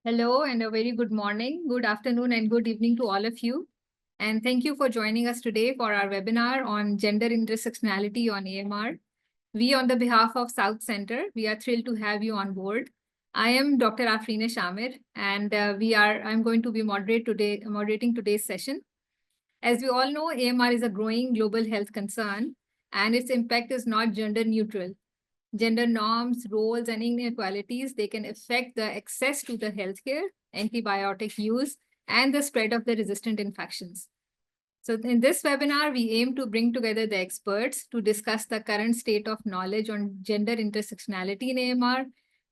Hello and a very good morning, good afternoon, and good evening to all of you. And thank you for joining us today for our webinar on gender intersectionality on AMR. We, on the behalf of South Center, we are thrilled to have you on board. I am Dr. Afrina Shamir, and I'm going to be moderating today's session. As we all know, AMR is a growing global health concern, and its impact is not gender neutral. Gender norms, roles, and inequalities, they can affect the access to the healthcare, antibiotic use, and the spread of the resistant infections. So in this webinar, we aim to bring together the experts to discuss the current state of knowledge on gender intersectionality in AMR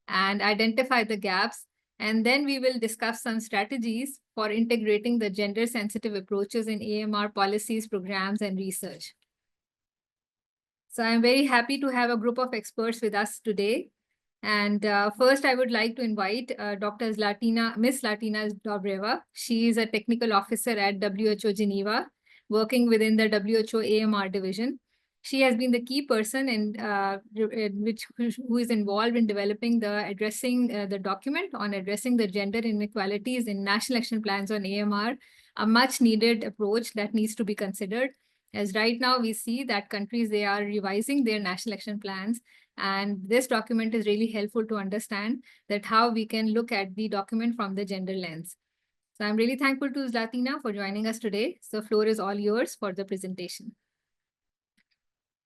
and identify the gaps. And then we will discuss some strategies for integrating the gender-sensitive approaches in AMR policies, programs, and research. So I'm very happy to have a group of experts with us today. And first, I would like to invite Miss Zlatina Dobreva. She is a technical officer at WHO Geneva, working within the WHO AMR division. She has been the key person who is involved in developing the document on addressing the gender inequalities in national action plans on AMR, a much needed approach that needs to be considered. As right now we see that countries, they are revising their national action plans, and this document is really helpful to understand that how we can look at the document from the gender lens. So I'm really thankful to Zlatina for joining us today. So the floor is all yours for the presentation.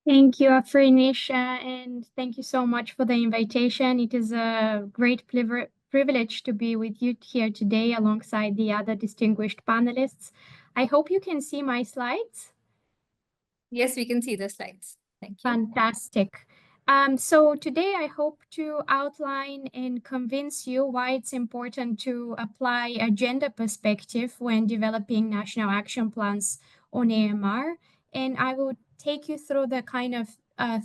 Thank you, Afrinisha, and thank you so much for the invitation. It is a great privilege to be with you here today alongside the other distinguished panelists. I hope you can see my slides. Yes, we can see the slides. Thank you. Fantastic. So today I hope to outline and convince you why it's important to apply a gender perspective when developing national action plans on AMR. And I will take you through the kind of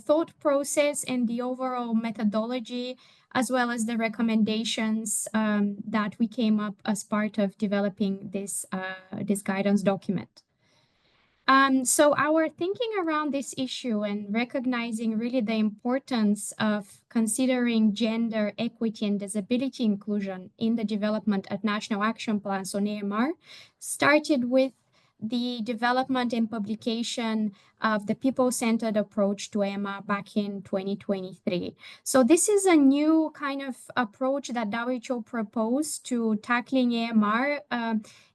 thought process and the overall methodology, as well as the recommendations that we came up as part of developing this guidance document. So our thinking around this issue and recognizing really the importance of considering gender equity and disability inclusion in the development of national action plans on AMR started with the development and publication of the people-centered approach to AMR back in 2023. So this is a new kind of approach that WHO proposed to tackling AMR,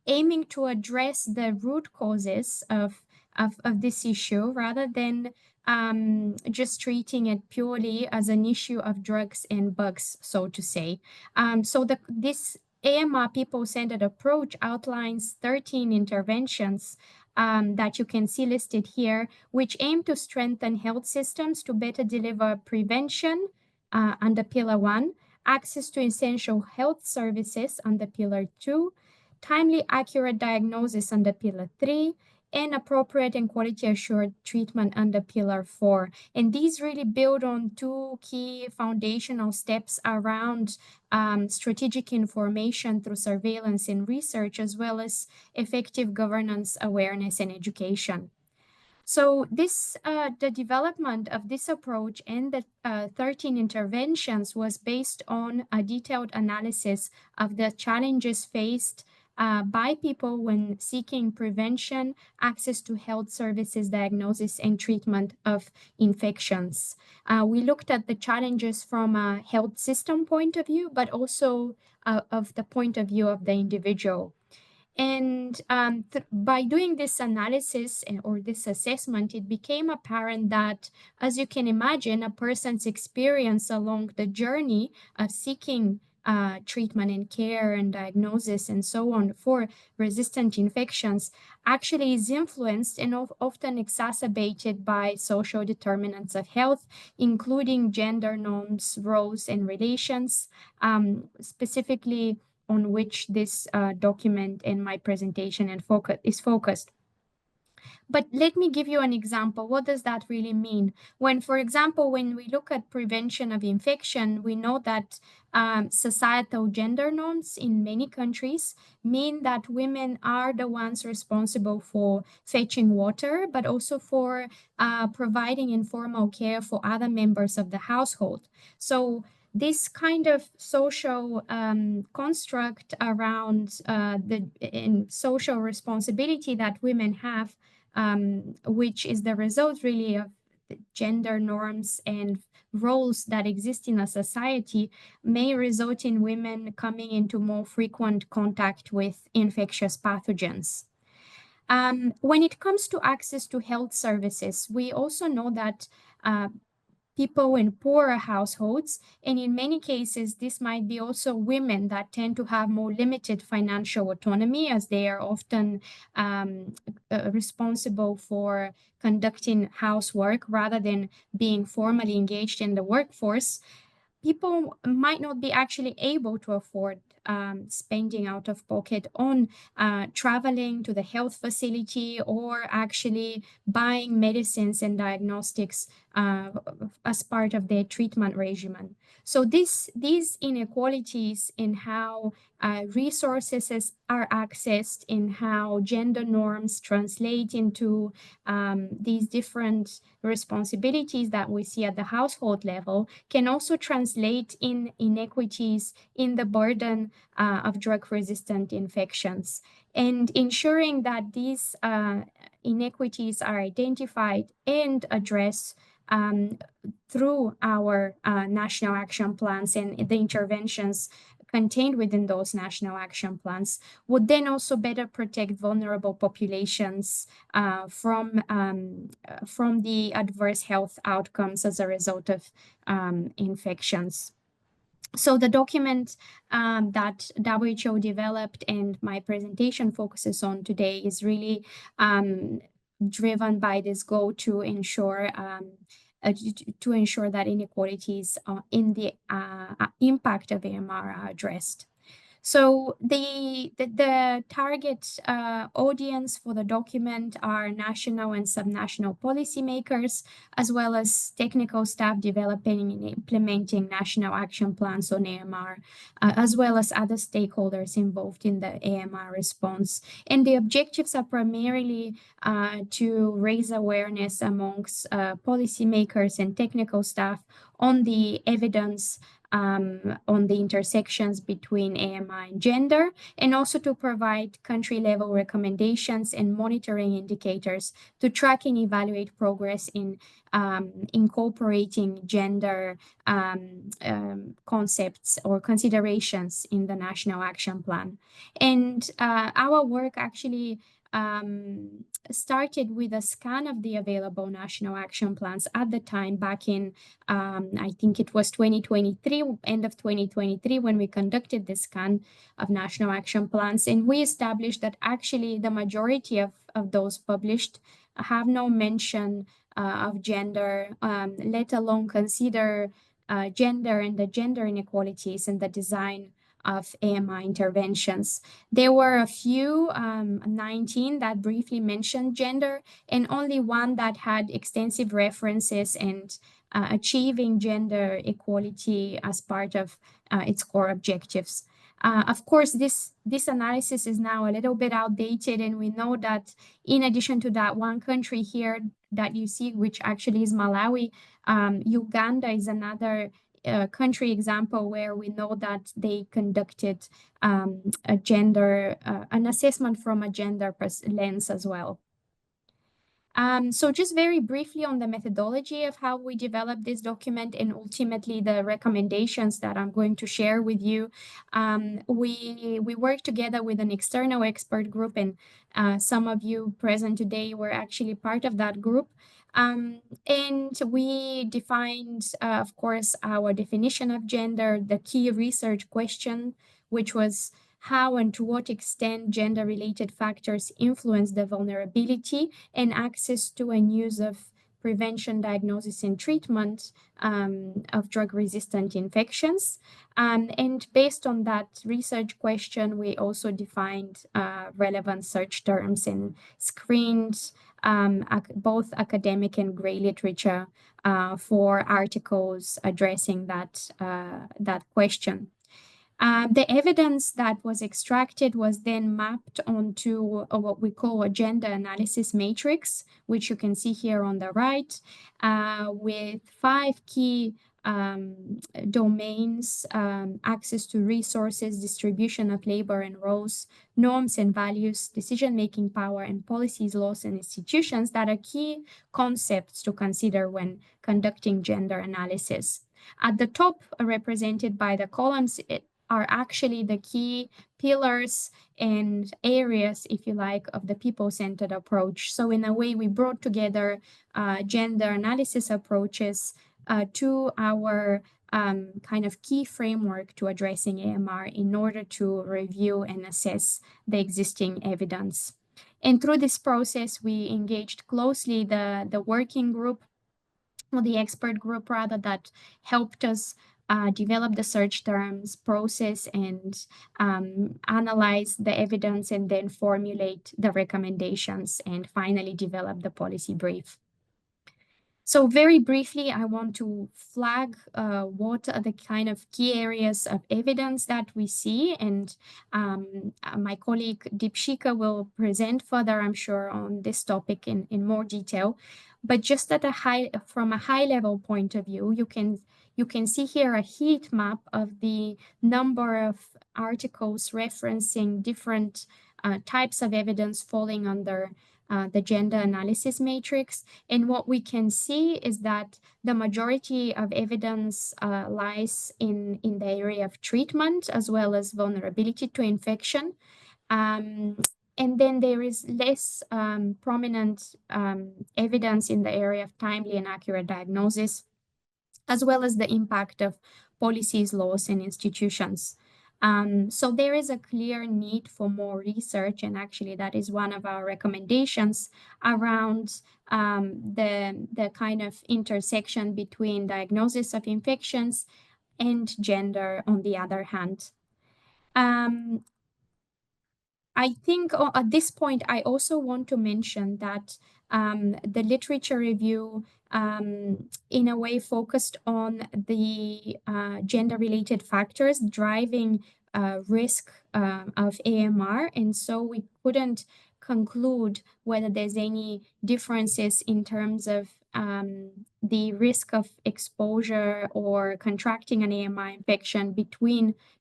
aiming to address the root causes of this issue rather than just treating it purely as an issue of drugs and bugs, so to say. So this AMR people-centered approach outlines 13 interventions that you can see listed here, which aim to strengthen health systems to better deliver prevention under Pillar 1, access to essential health services under Pillar 2, timely accurate diagnosis under Pillar 3, and appropriate and quality assured treatment under Pillar 4. And these really build on two key foundational steps around strategic information through surveillance and research, as well as effective governance, awareness, and education. So the development of this approach and the 13 interventions was based on a detailed analysis of the challenges faced by people when seeking prevention, access to health services, diagnosis, and treatment of infections. We looked at the challenges from a health system point of view, but also of the point of view of the individual. And by doing this analysis or this assessment, it became apparent that, as you can imagine, a person's experience along the journey of seeking treatment and care and diagnosis and so on for resistant infections actually is influenced and often exacerbated by social determinants of health, including gender norms, roles, and relations, specifically on which this document and my presentation is focused. But let me give you an example. What does that really mean? When, for example, when we look at prevention of infection, we know that societal gender norms in many countries mean that women are the ones responsible for fetching water, but also for providing informal care for other members of the household. So this kind of social construct around the social responsibility that women have, which is the result really of the gender norms and roles that exist in a society, may result in women coming into more frequent contact with infectious pathogens. When it comes to access to health services, we also know that people in poorer households, and in many cases, this might be also women that tend to have more limited financial autonomy, as they are often responsible for conducting housework rather than being formally engaged in the workforce. People might not be actually able to afford spending out of pocket on traveling to the health facility or actually buying medicines and diagnostics as part of their treatment regimen. So these inequalities in how resources are accessed, in how gender norms translate into these different responsibilities that we see at the household level, can also translate in inequities in the burden of drug-resistant infections. And ensuring that these inequities are identified and addressed through our national action plans and the interventions contained within those national action plans would then also better protect vulnerable populations from the adverse health outcomes as a result of infections. So the document that WHO developed and my presentation focuses on today is really driven by this goal to ensure that inequalities in the impact of AMR are addressed. So the target audience for the document are national and subnational policymakers, as well as technical staff developing and implementing national action plans on AMR, as well as other stakeholders involved in the AMR response. And the objectives are primarily to raise awareness amongst policymakers and technical staff on the evidence on the intersections between AMI and gender, and also to provide country-level recommendations and monitoring indicators to track and evaluate progress in incorporating gender concepts or considerations in the National Action Plan. And our work actually started with a scan of the available national action plans at the time back in, I think it was 2023, end of 2023, when we conducted the scan of national action plans. And we established that actually the majority of those published have no mention of gender, let alone consider gender and the gender inequalities in the design of AMI interventions. There were a few, 19 that briefly mentioned gender, and only one that had extensive references and achieving gender equality as part of its core objectives. Of course, this analysis is now a little bit outdated, and we know that in addition to that one country here that you see, which actually is Malawi, Uganda is another country example where we know that they conducted an assessment from a gender lens as well. So just very briefly on the methodology of how we developed this document and ultimately the recommendations that I'm going to share with you. We worked together with an external expert group, and some of you present today were actually part of that group. And we defined, of course, our definition of gender, the key research question, which was how and to what extent gender-related factors influence the vulnerability and access to and use of prevention, diagnosis, and treatment of drug-resistant infections. And based on that research question, we also defined relevant search terms and screened both academic and gray literature for articles addressing that question. The evidence that was extracted was then mapped onto what we call a gender analysis matrix, which you can see here on the right, with 5 key domains, access to resources, distribution of labor and roles, norms and values, decision-making power, and policies, laws, and institutions that are key concepts to consider when conducting gender analysis. At the top, represented by the columns, are actually the key pillars and areas, if you like, of the people-centered approach. So in a way, we brought together gender analysis approaches to our kind of key framework to addressing AMR in order to review and assess the existing evidence. And through this process, we engaged closely the working group, or the expert group rather, that helped us develop the search terms, process and analyze the evidence, and then formulate the recommendations, and finally develop the policy brief. So very briefly, I want to flag what are the kind of key areas of evidence that we see, and my colleague Deepshika will present further, I'm sure, on this topic in more detail. But just from a high level point of view, you can see here a heat map of the number of articles referencing different types of evidence falling under the gender analysis matrix. And what we can see is that the majority of evidence lies in the area of treatment, as well as vulnerability to infection. And then there is less prominent evidence in the area of timely and accurate diagnosis, as well as the impact of policies, laws, and institutions. So there is a clear need for more research, and actually that is one of our recommendations around the kind of intersection between diagnosis of infections and gender on the other hand. I think at this point, I also want to mention that the literature review in a way focused on the gender-related factors driving risk of AMR. And so we couldn't conclude whether there's any differences in terms of the risk of exposure or contracting an AMR infection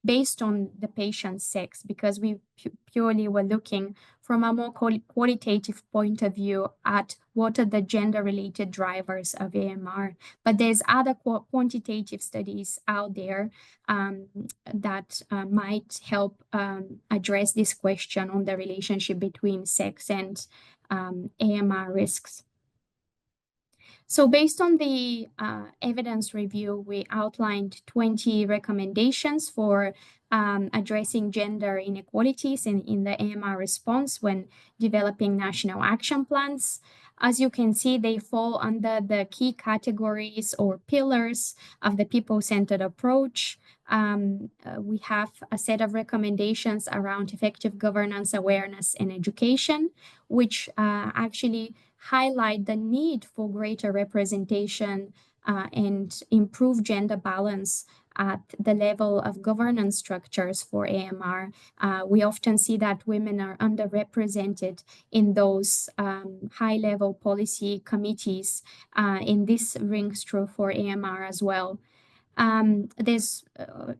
based on the patient's sex, because we purely were looking from a more qualitative point of view at what are the gender-related drivers of AMR. But there's other quantitative studies out there that might help address this question on the relationship between sex and AMR risks. So based on the evidence review, we outlined 20 recommendations for addressing gender inequalities in the AMR response when developing national action plans. As you can see, they fall under the key categories or pillars of the people-centered approach. We have a set of recommendations around effective governance, awareness, and education, which actually highlight the need for greater representation and improve gender balance at the level of governance structures for AMR. We often see that women are underrepresented in those high-level policy committees, and this rings true for AMR as well. There's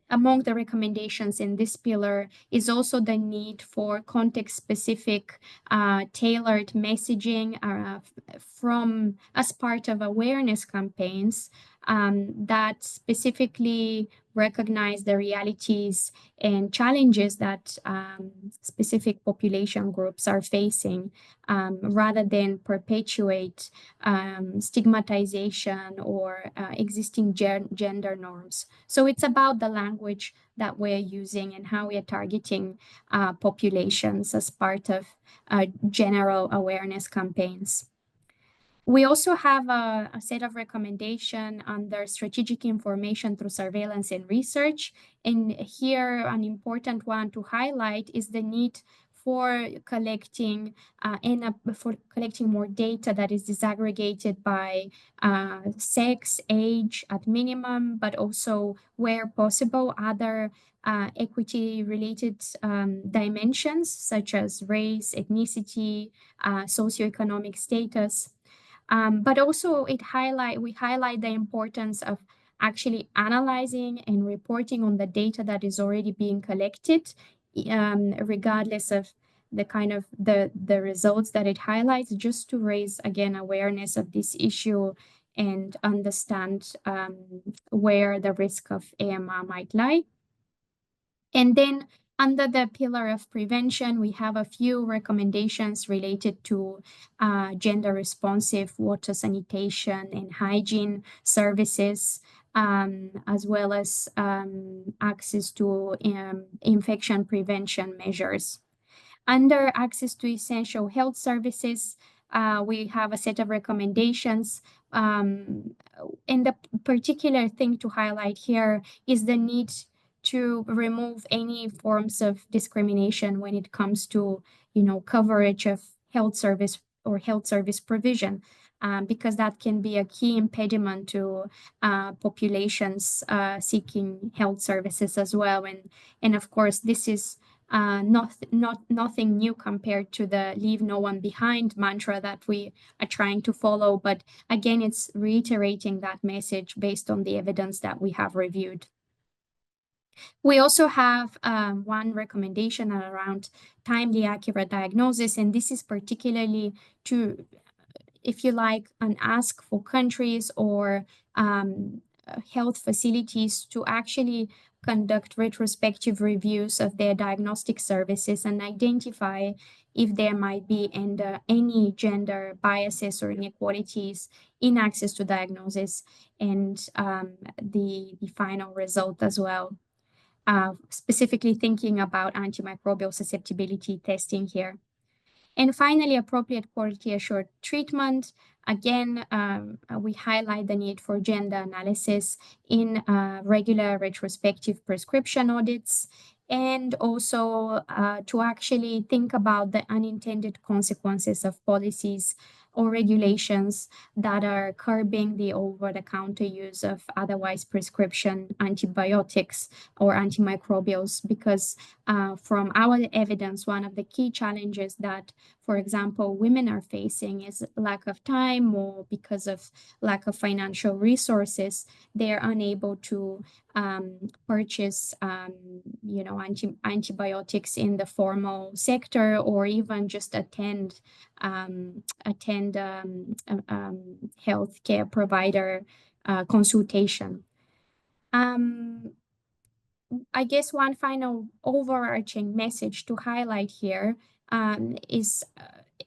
among the recommendations in this pillar is also the need for context-specific tailored messaging from as part of awareness campaigns that specifically recognize the realities and challenges that specific population groups are facing, rather than perpetuate stigmatization or existing gender norms. So it's about the language that we're using and how we are targeting populations as part of general awareness campaigns. We also have a set of recommendations under strategic information through surveillance and research. And here, an important one to highlight is the need for collecting more data that is disaggregated by sex, age at minimum, but also where possible, other equity-related dimensions such as race, ethnicity, socioeconomic status. But also we highlight the importance of actually analyzing and reporting on the data that is already being collected, regardless of the kind of the results that it highlights, just to raise again awareness of this issue and understand where the risk of AMR might lie. And then under the pillar of prevention, we have a few recommendations related to gender responsive water sanitation and hygiene services, as well as access to infection prevention measures. Under access to essential health services, we have a set of recommendations. And the particular thing to highlight here is the need to remove any forms of discrimination when it comes to, coverage of health service or health service provision, because that can be a key impediment to populations seeking health services as well. And of course, this is nothing new compared to the leave no one behind mantra that we are trying to follow. But again, it's reiterating that message based on the evidence that we have reviewed. We also have one recommendation around timely, accurate diagnosis, and this is particularly to, if you like, an ask for countries or health facilities to actually conduct retrospective reviews of their diagnostic services and identify if there might be any gender biases or inequalities in access to diagnosis and the final result as well. Specifically thinking about antimicrobial susceptibility testing here. And finally, appropriate quality assured treatment. Again, we highlight the need for gender analysis in regular retrospective prescription audits, and also to actually think about the unintended consequences of policies or regulations that are curbing the over-the-counter use of otherwise prescription antibiotics or antimicrobials, because from our evidence, one of the key challenges that, for example, women are facing is lack of time, or because of lack of financial resources, they're unable to purchase, antibiotics in the formal sector, or even just attend healthcare provider consultation. I guess one final overarching message to highlight here is,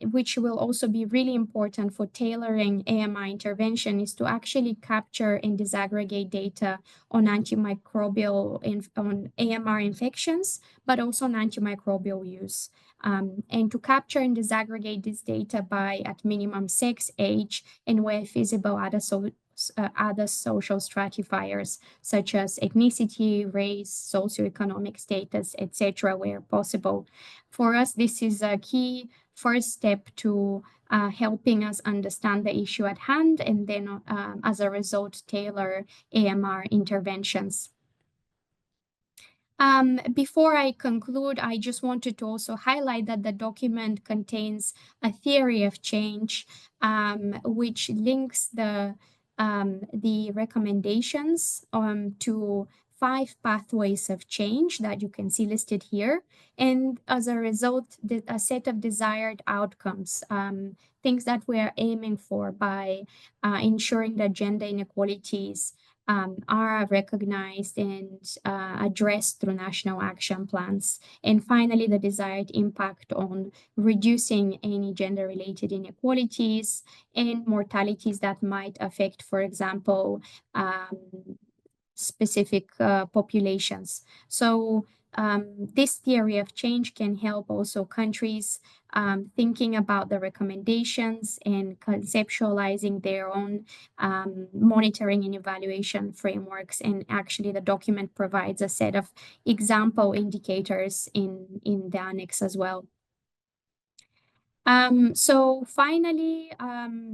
which will also be really important for tailoring AMR intervention, is to actually capture and disaggregate data on antimicrobial, on AMR infections, but also on antimicrobial use. And to capture and disaggregate this data by, at minimum, sex, age, and where feasible, other social stratifiers such as ethnicity, race, socioeconomic status, etc., where possible. For us, this is a key first step to helping us understand the issue at hand, and then as a result, tailor AMR interventions. Before I conclude, I just wanted to also highlight that the document contains a theory of change, which links the recommendations to 5 pathways of change that you can see listed here. And as a result, a set of desired outcomes, things that we're aiming for by ensuring that gender inequalities are recognized and addressed through national action plans. And finally, the desired impact on reducing any gender-related inequalities and mortalities that might affect, for example, specific populations. So this theory of change can help also countries thinking about the recommendations and conceptualizing their own monitoring and evaluation frameworks. And actually, the document provides a set of example indicators in the annex as well. So finally,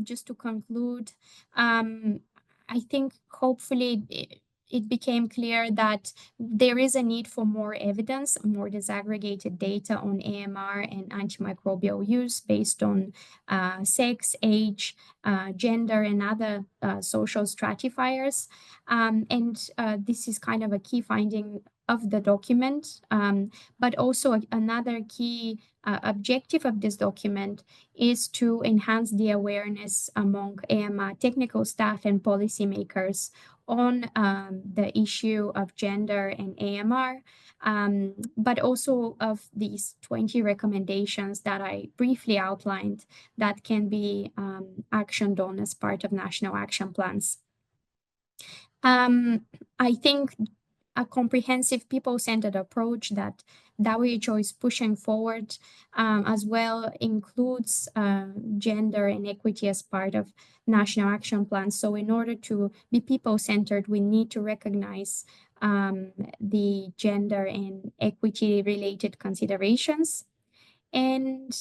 just to conclude, I think hopefully it became clear that there is a need for more evidence, more disaggregated data on AMR and antimicrobial use based on sex, age, gender, and other social stratifiers. And this is kind of a key finding of the document, but also another key objective of this document is to enhance the awareness among AMR technical staff and policymakers on the issue of gender and AMR, but also of these 20 recommendations that I briefly outlined that can be actioned on as part of national action plans. I think a comprehensive people-centered approach that WHO is pushing forward as well includes gender and equity as part of national action plans. So in order to be people-centered, we need to recognize the gender and equity-related considerations, and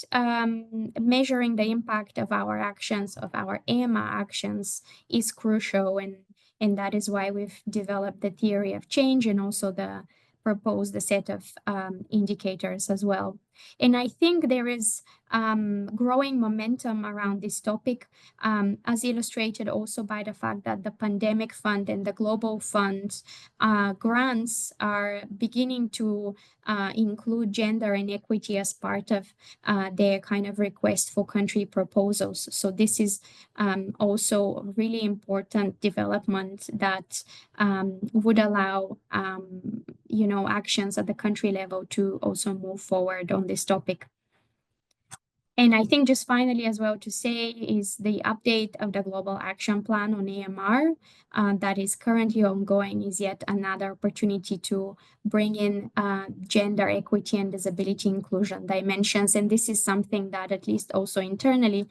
measuring the impact of our actions, of our AMA actions, is crucial. And that is why we've developed the theory of change and also proposed a set of indicators as well. And I think there is growing momentum around this topic, as illustrated also by the fact that the Pandemic Fund and the Global Fund grants are beginning to include gender and equity as part of their kind of request for country proposals. So this is also a really important development that would allow actions at the country level to also move forward on this topic. And I think just finally as well to say is the update of the Global Action Plan on AMR that is currently ongoing is yet another opportunity to bring in gender equity and disability inclusion dimensions. And this is something that at least also internally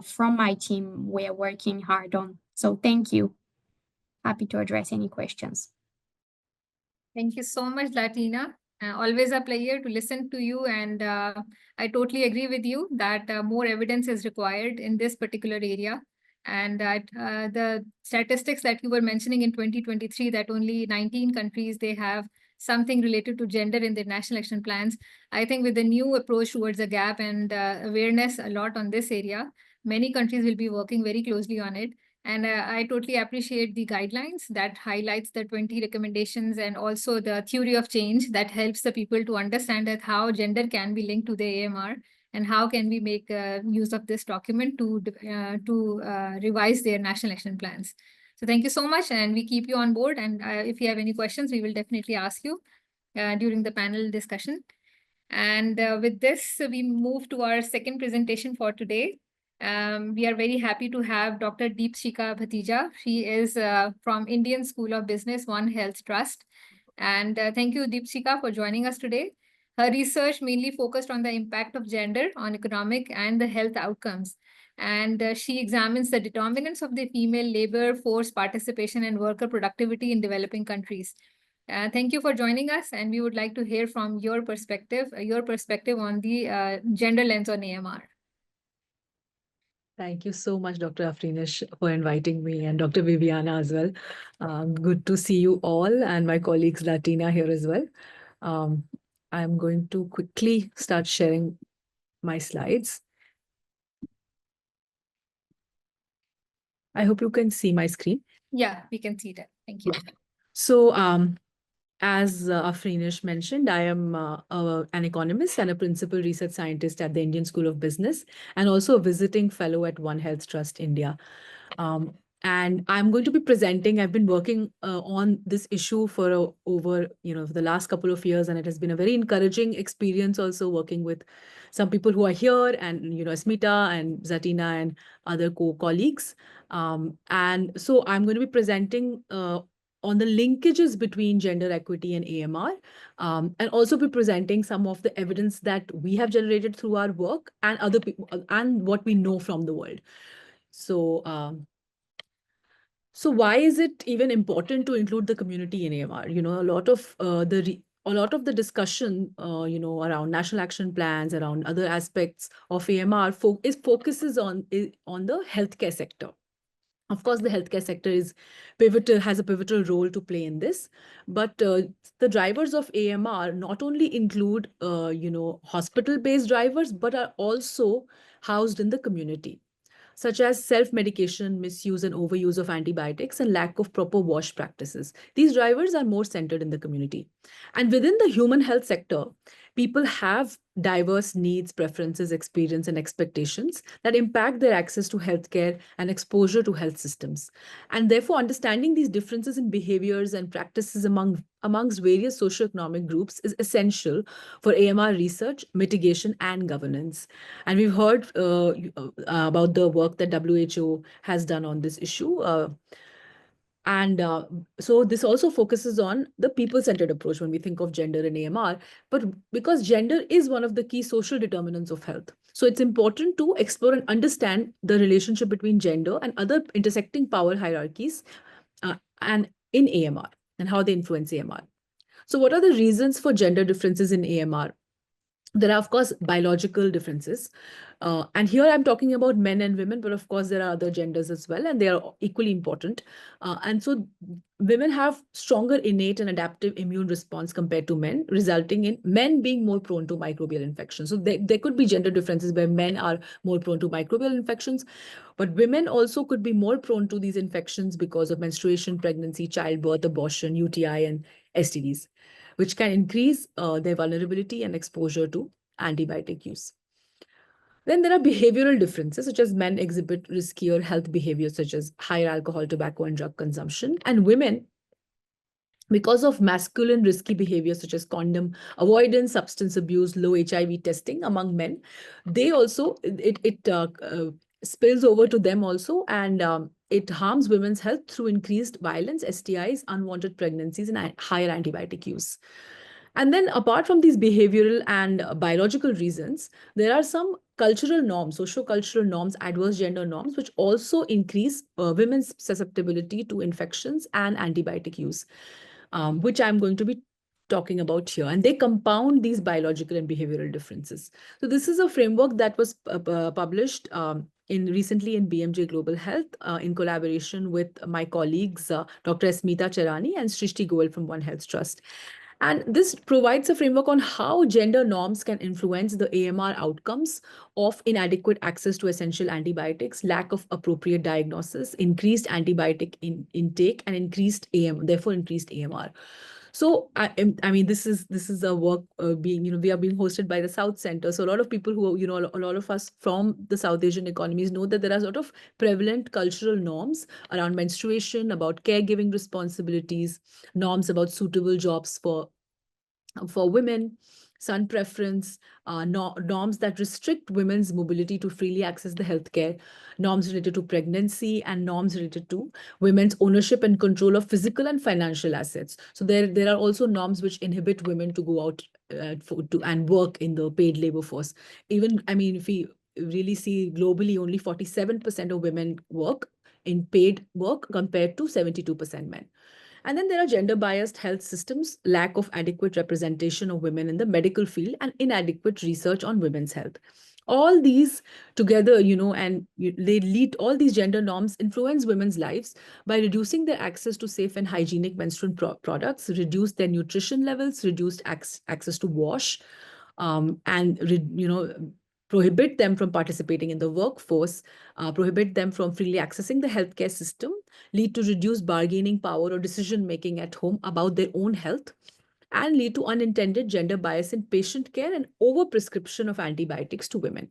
from my team, we're working hard on. So thank you. Happy to address any questions. Thank you so much, Latina. Always a pleasure to listen to you, and I totally agree with you that more evidence is required in this particular area. And that the statistics that you were mentioning in 2023, that only 19 countries, they have something related to gender in their national action plans. I think with the new approach towards the gap and awareness a lot on this area, many countries will be working very closely on it. And I totally appreciate the guidelines that highlights the 20 recommendations and also the theory of change that helps the people to understand that how gender can be linked to the AMR and how can we make use of this document to revise their national action plans. So thank you so much, and we keep you on board. And if you have any questions, we will definitely ask you during the panel discussion. And with this, we move to our second presentation for today. We are very happy to have Dr. Deepshika Bhatija. She is from Indian School of Business, One Health Trust. And thank you, Deepshika, for joining us today. Her research mainly focused on the impact of gender on economic and the health outcomes. And she examines the determinants of the female labor force participation and worker productivity in developing countries. Thank you for joining us, and we would like to hear from your perspective on the gender lens on AMR. Thank you so much, Dr. Afrinish, for inviting me, and Dr. Viviana as well. Good to see you all, and my colleagues Latina here as well. I'm going to quickly start sharing my slides. I hope you can see my screen. Yeah, we can see that. Thank you. So, as Afrinish mentioned, I am an economist and a principal research scientist at the Indian School of Business, and also a visiting fellow at One Health Trust India. And I'm going to be presenting. I've been working on this issue for over the last couple of years, and it has been a very encouraging experience. Also working with some people who are here, and Smita and Zatina and other colleagues. And so I'm going to be presenting on the linkages between gender equity and AMR, and also be presenting some of the evidence that we have generated through our work and other people and what we know from the world. So why is it even important to include the community in AMR? A lot of the discussion, around national action plans, around other aspects of AMR focuses on the healthcare sector. Of course, the healthcare sector is pivotal, has a pivotal role to play in this. But the drivers of AMR not only include, hospital-based drivers, but are also housed in the community, such as self-medication, misuse and overuse of antibiotics, and lack of proper wash practices. These drivers are more centered in the community. And within the human health sector, people have diverse needs, preferences, experience, and expectations that impact their access to healthcare and exposure to health systems. And therefore, understanding these differences in behaviors and practices amongst various socioeconomic groups is essential for AMR research, mitigation, and governance. And we've heard about the work that WHO has done on this issue. And so this also focuses on the people-centered approach when we think of gender and AMR, but because gender is one of the key social determinants of health. So it's important to explore and understand the relationship between gender and other intersecting power hierarchies and in AMR and how they influence AMR. So what are the reasons for gender differences in AMR? There are, of course, biological differences. And here I'm talking about men and women, but of course, there are other genders as well, and they are equally important. And so women have stronger innate and adaptive immune response compared to men, resulting in men being more prone to microbial infections. So there could be gender differences where men are more prone to microbial infections, but women also could be more prone to these infections because of menstruation, pregnancy, childbirth, abortion, UTI, and STDs, which can increase their vulnerability and exposure to antibiotic use. Then there are behavioral differences, such as men exhibit riskier health behaviors, such as higher alcohol, tobacco, and drug consumption, and women, because of masculine risky behaviors such as condom avoidance, substance abuse, low HIV testing among men, they also, it spills over to them also, and it harms women's health through increased violence, STIs, unwanted pregnancies, and higher antibiotic use. And then apart from these behavioral and biological reasons, there are some cultural norms, socio-cultural norms, adverse gender norms, which also increase women's susceptibility to infections and antibiotic use, which I'm going to be talking about here. And they compound these biological and behavioral differences. So this is a framework that was published recently in BMJ Global Health in collaboration with my colleagues, Dr. Smita Charani and Srishti Goel from One Health Trust. And this provides a framework on how gender norms can influence the AMR outcomes of inadequate access to essential antibiotics, lack of appropriate diagnosis, increased antibiotic intake, and therefore increased AMR. So I mean, this is a work being, we are being hosted by the South Center. So a lot of people who, a lot of us from the South Asian economies know that there are sort of prevalent cultural norms around menstruation, about caregiving responsibilities, norms about suitable jobs for women, son preference, norms that restrict women's mobility to freely access the healthcare, norms related to pregnancy, and norms related to women's ownership and control of physical and financial assets. So there are also norms which inhibit women to go out and work in the paid labor force. Even, I mean, if we really see globally, only 47% of women work in paid work compared to 72% men. And then there are gender biased health systems, lack of adequate representation of women in the medical field, and inadequate research on women's health. All these together, they lead, all these gender norms influence women's lives by reducing their access to safe and hygienic menstrual products, reduce their nutrition levels, reduced access to wash, and prohibit them from participating in the workforce, prohibit them from freely accessing the healthcare system, lead to reduced bargaining power or decision making at home about their own health, and lead to unintended gender bias in patient care and overprescription of antibiotics to women.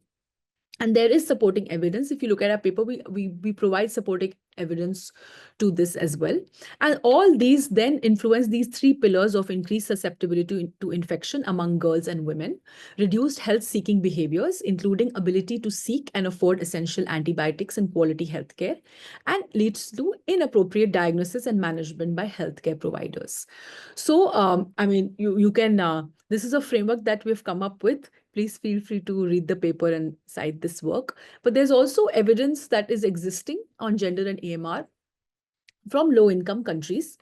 And there is supporting evidence. If you look at our paper, we provide supporting evidence to this as well. And all these then influence these three pillars of increased susceptibility to infection among girls and women, reduced health-seeking behaviors, including ability to seek and afford essential antibiotics and quality healthcare, and leads to inappropriate diagnosis and management by healthcare providers. So, I mean, you can, this is a framework that we've come up with. Please feel free to read the paper and cite this work. But there's also evidence that is existing on gender and AMR from low-income countries,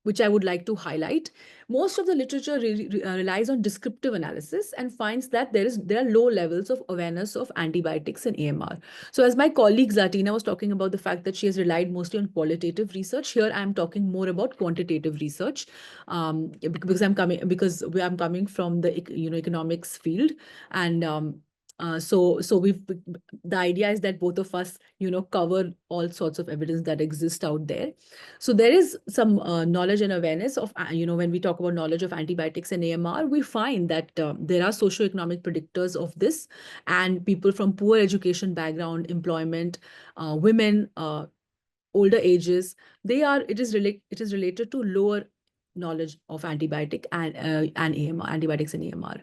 which I would like to highlight. Most of the literature relies on descriptive analysis and finds that there are low levels of awareness of antibiotics in AMR. So as my colleague Zatina was talking about the fact that she has relied mostly on qualitative research, here I'm talking more about quantitative research, because I'm coming from the economics field, and so the idea is that both of us cover all sorts of evidence that exists out there. So there is some knowledge and awareness of when we talk about knowledge of antibiotics and AMR, we find that there are socioeconomic predictors of this, and people from poor education background, employment, women, older ages, it is related to lower knowledge of antibiotic and AMR, antibiotics and AMR.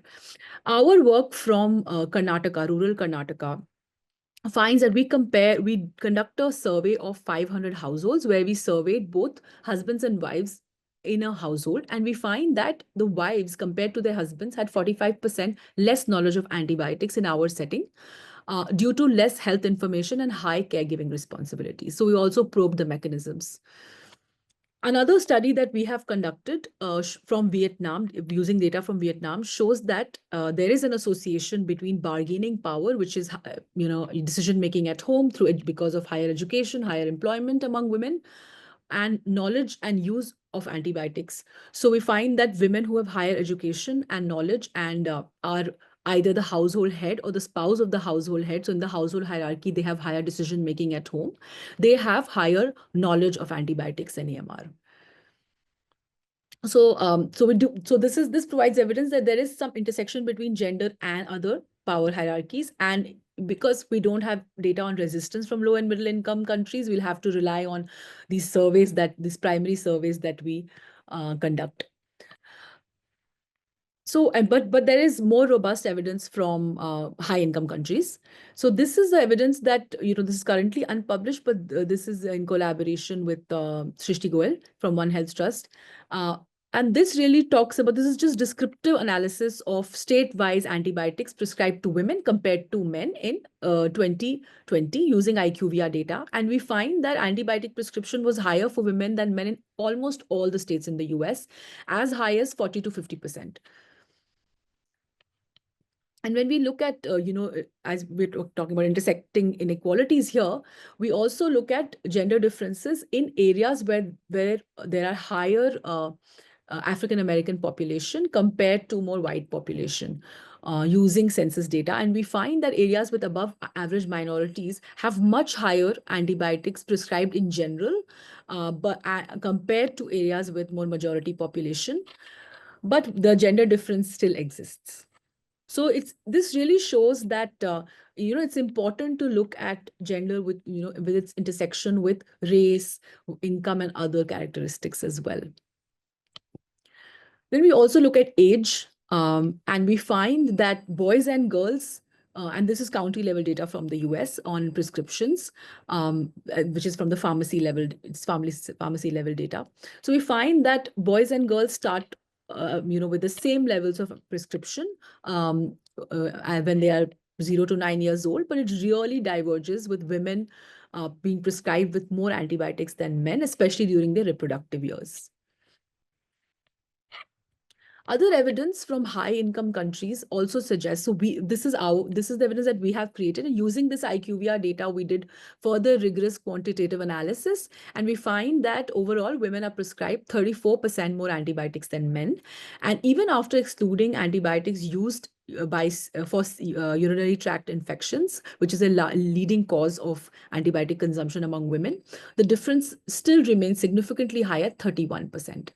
Our work from Karnataka, rural Karnataka, finds that we conduct a survey of 500 households where we surveyed both husbands and wives in a household, and we find that the wives compared to their husbands had 45% less knowledge of antibiotics in our setting, due to less health information and high caregiving responsibilities. So we also probed the mechanisms. Another study that we have conducted from Vietnam, using data from Vietnam, shows that there is an association between bargaining power, which is decision making at home because of higher education, higher employment among women, and knowledge and use of antibiotics. So we find that women who have higher education and knowledge and are either the household head or the spouse of the household head, so in the household hierarchy, they have higher decision making at home, they have higher knowledge of antibiotics and AMR. So this provides evidence that there is some intersection between gender and other power hierarchies, and because we don't have data on resistance from low and middle income countries, we'll have to rely on these primary surveys that we conduct. So, but there is more robust evidence from high income countries. So this is the evidence that, this is currently unpublished, but this is in collaboration with Srishti Goel from One Health Trust. And this really talks about, this is just descriptive analysis of state-wise antibiotics prescribed to women compared to men in 2020 using IQVIA data. And we find that antibiotic prescription was higher for women than men in almost all the states in the US, as high as 40 to 50%. And when we look at, as we're talking about intersecting inequalities here, we also look at gender differences in areas where there are higher African-American population compared to more white population, using census data. And we find that areas with above average minorities have much higher antibiotics prescribed in general, but compared to areas with more majority population. But the gender difference still exists. So this really shows that it's important to look at gender with its intersection with race, income, and other characteristics as well. Then we also look at age, and we find that boys and girls, and this is county level data from the US on prescriptions, which is from the pharmacy level, it's pharmacy level data. So we find that boys and girls start with the same levels of prescription when they are 0 to 9 years old, but it really diverges with women being prescribed with more antibiotics than men, especially during their reproductive years. Other evidence from high income countries also suggests, so this is the evidence that we have created, and using this IQVIA data, we did further rigorous quantitative analysis, and we find that overall women are prescribed 34% more antibiotics than men. And even after excluding antibiotics used for urinary tract infections, which is a leading cause of antibiotic consumption among women, the difference still remains significantly high at 31%.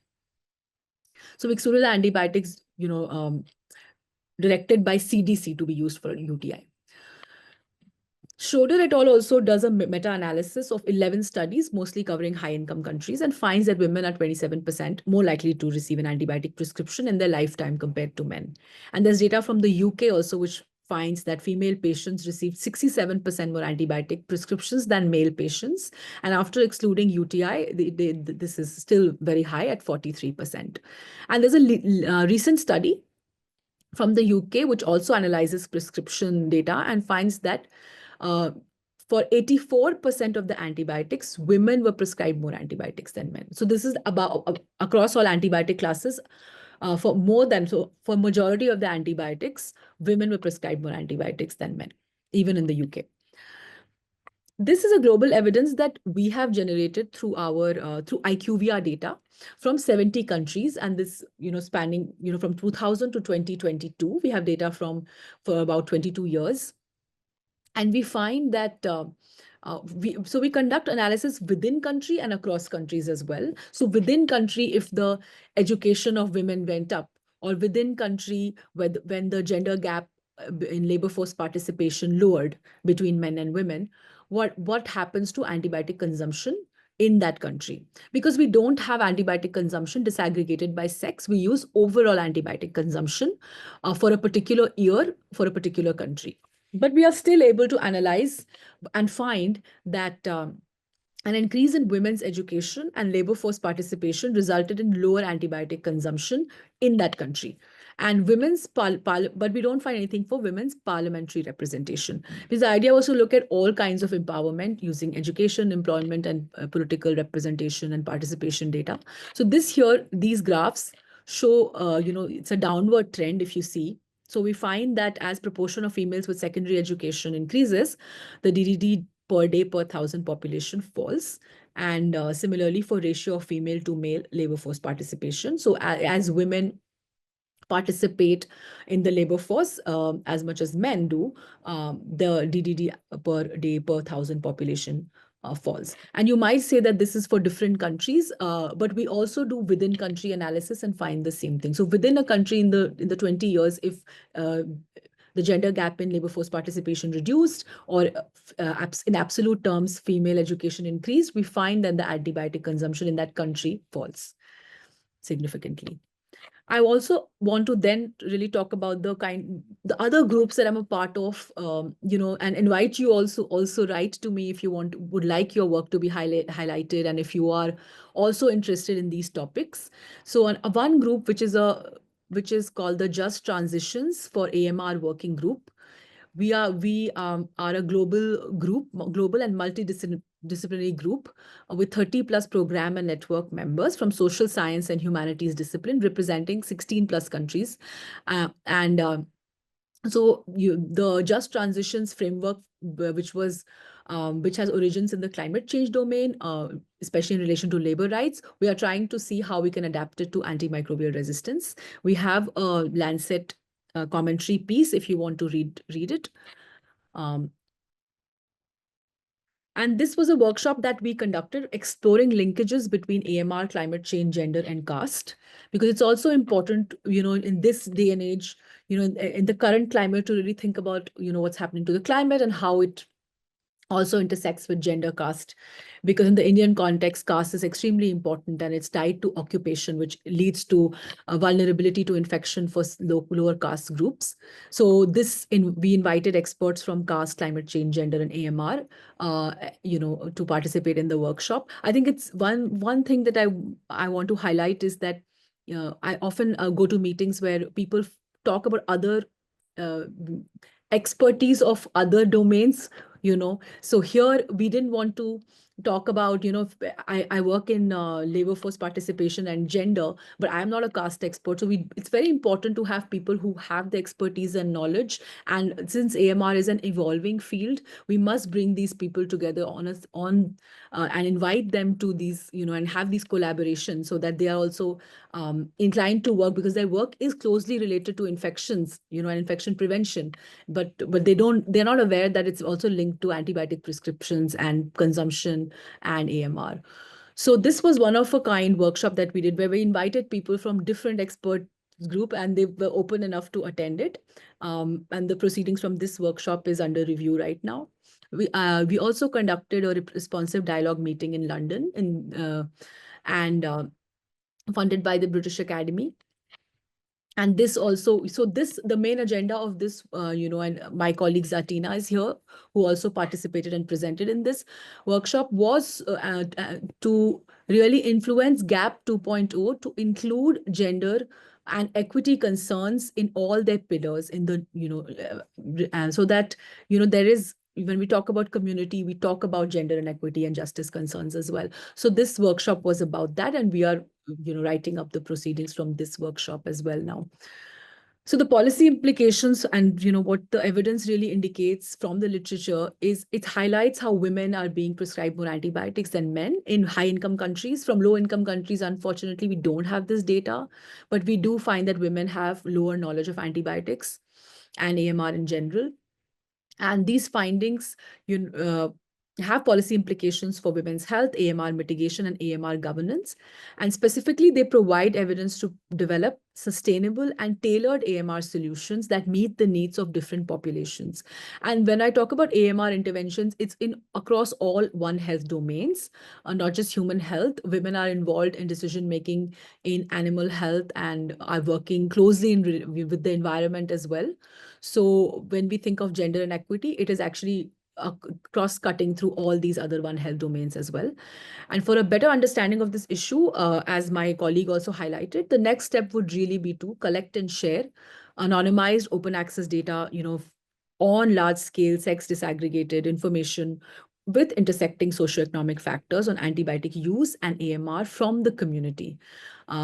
So we excluded the antibiotics, directed by CDC to be used for UTI. Schroeder et al. Also does a meta-analysis of 11 studies, mostly covering high-income countries, and finds that women are 27% more likely to receive an antibiotic prescription in their lifetime compared to men. And there's data from the UK also, which finds that female patients received 67% more antibiotic prescriptions than male patients. And after excluding UTI, this is still very high at 43%. And there's a recent study from the UK, which also analyzes prescription data and finds that for 84% of the antibiotics, women were prescribed more antibiotics than men. So this is about across all antibiotic classes. For majority of the antibiotics, women were prescribed more antibiotics than men, even in the UK. This is a global evidence that we have generated through our through IQVIA data from 70 countries, and this spanning from 2000 to 2022. We have data for about 22 years, and we find that we conduct analysis within country and across countries as well. So within country, if the education of women went up, or within country when the gender gap in labor force participation lowered between men and women, what happens to antibiotic consumption in that country? Because we don't have antibiotic consumption disaggregated by sex, we use overall antibiotic consumption for a particular year for a particular country. But we are still able to analyze and find that an increase in women's education and labor force participation resulted in lower antibiotic consumption in that country. And but we don't find anything for women's parliamentary representation. Because the idea was to look at all kinds of empowerment using education, employment, and political representation and participation data. So these graphs show, it's a downward trend if you see. So we find that as proportion of females with secondary education increases, the DDD per day per 1,000 population falls. And similarly for ratio of female to male labor force participation. So as women participate in the labor force as much as men do, the DDD per day per 1,000 population falls. And you might say that this is for different countries, but we also do within country analysis and find the same thing. So within a country in the 20 years, if the gender gap in labor force participation reduced, or in absolute terms, female education increased, we find that the antibiotic consumption in that country falls significantly. I also want to then really talk about the other groups that I'm a part of, and invite you also write to me if you would like your work to be highlighted, and if you are also interested in these topics. So one group which is called the Just Transitions for AMR Working Group. We are a global and multidisciplinary group with 30 plus program and network members from social science and humanities discipline, representing 16 plus countries. So the Just Transitions framework, which has origins in the climate change domain, especially in relation to labor rights, we are trying to see how we can adapt it to antimicrobial resistance. We have a Lancet commentary piece if you want to read it. And this was a workshop that we conducted exploring linkages between AMR, climate change, gender, and caste, because it's also important, in this day and age, in the current climate, to really think about, what's happening to the climate and how it also intersects with gender, caste, because in the Indian context, caste is extremely important and it's tied to occupation, which leads to vulnerability to infection for lower caste groups. So we invited experts from caste, climate change, gender, and AMR, to participate in the workshop. I think it's one thing that I want to highlight is that I often go to meetings where people talk about other expertise of other domains. So here we didn't want to talk about, I work in labor force participation and gender, but I'm not a caste expert. So it's very important to have people who have the expertise and knowledge. And since AMR is an evolving field, we must bring these people together and invite them to these, and have these collaborations so that they are also inclined to work, because their work is closely related to infections, and infection prevention. But they're not aware that it's also linked to antibiotic prescriptions and consumption and AMR. So this was one of a kind workshop that we did, where we invited people from different expert group, and they were open enough to attend it. And the proceedings from this workshop is under review right now. We also conducted a responsive dialogue meeting in London, funded by the British Academy. And the main agenda of this, and my colleague Zatina is here, who also participated and presented in this workshop, was to really influence GAP 2.0 to include gender and equity concerns in all their pillars, so that, there is when we talk about community, we talk about gender inequity and justice concerns as well. So this workshop was about that, and we are, writing up the proceedings from this workshop as well now. So the policy implications and what the evidence really indicates from the literature is it highlights how women are being prescribed more antibiotics than men in high income countries. From low income countries, unfortunately, we don't have this data, but we do find that women have lower knowledge of antibiotics and AMR in general. And these findings have policy implications for women's health, AMR mitigation, and AMR governance. And specifically, they provide evidence to develop sustainable and tailored AMR solutions that meet the needs of different populations. And when I talk about AMR interventions, it's in across all One Health domains, not just human health. Women are involved in decision making in animal health and are working closely with the environment as well. So when we think of gender inequity, it is actually cross-cutting through all these other One Health domains as well. And for a better understanding of this issue, as my colleague also highlighted, the next step would really be to collect and share anonymized open access data, on large scale sex disaggregated information with intersecting socioeconomic factors on antibiotic use and AMR from the community.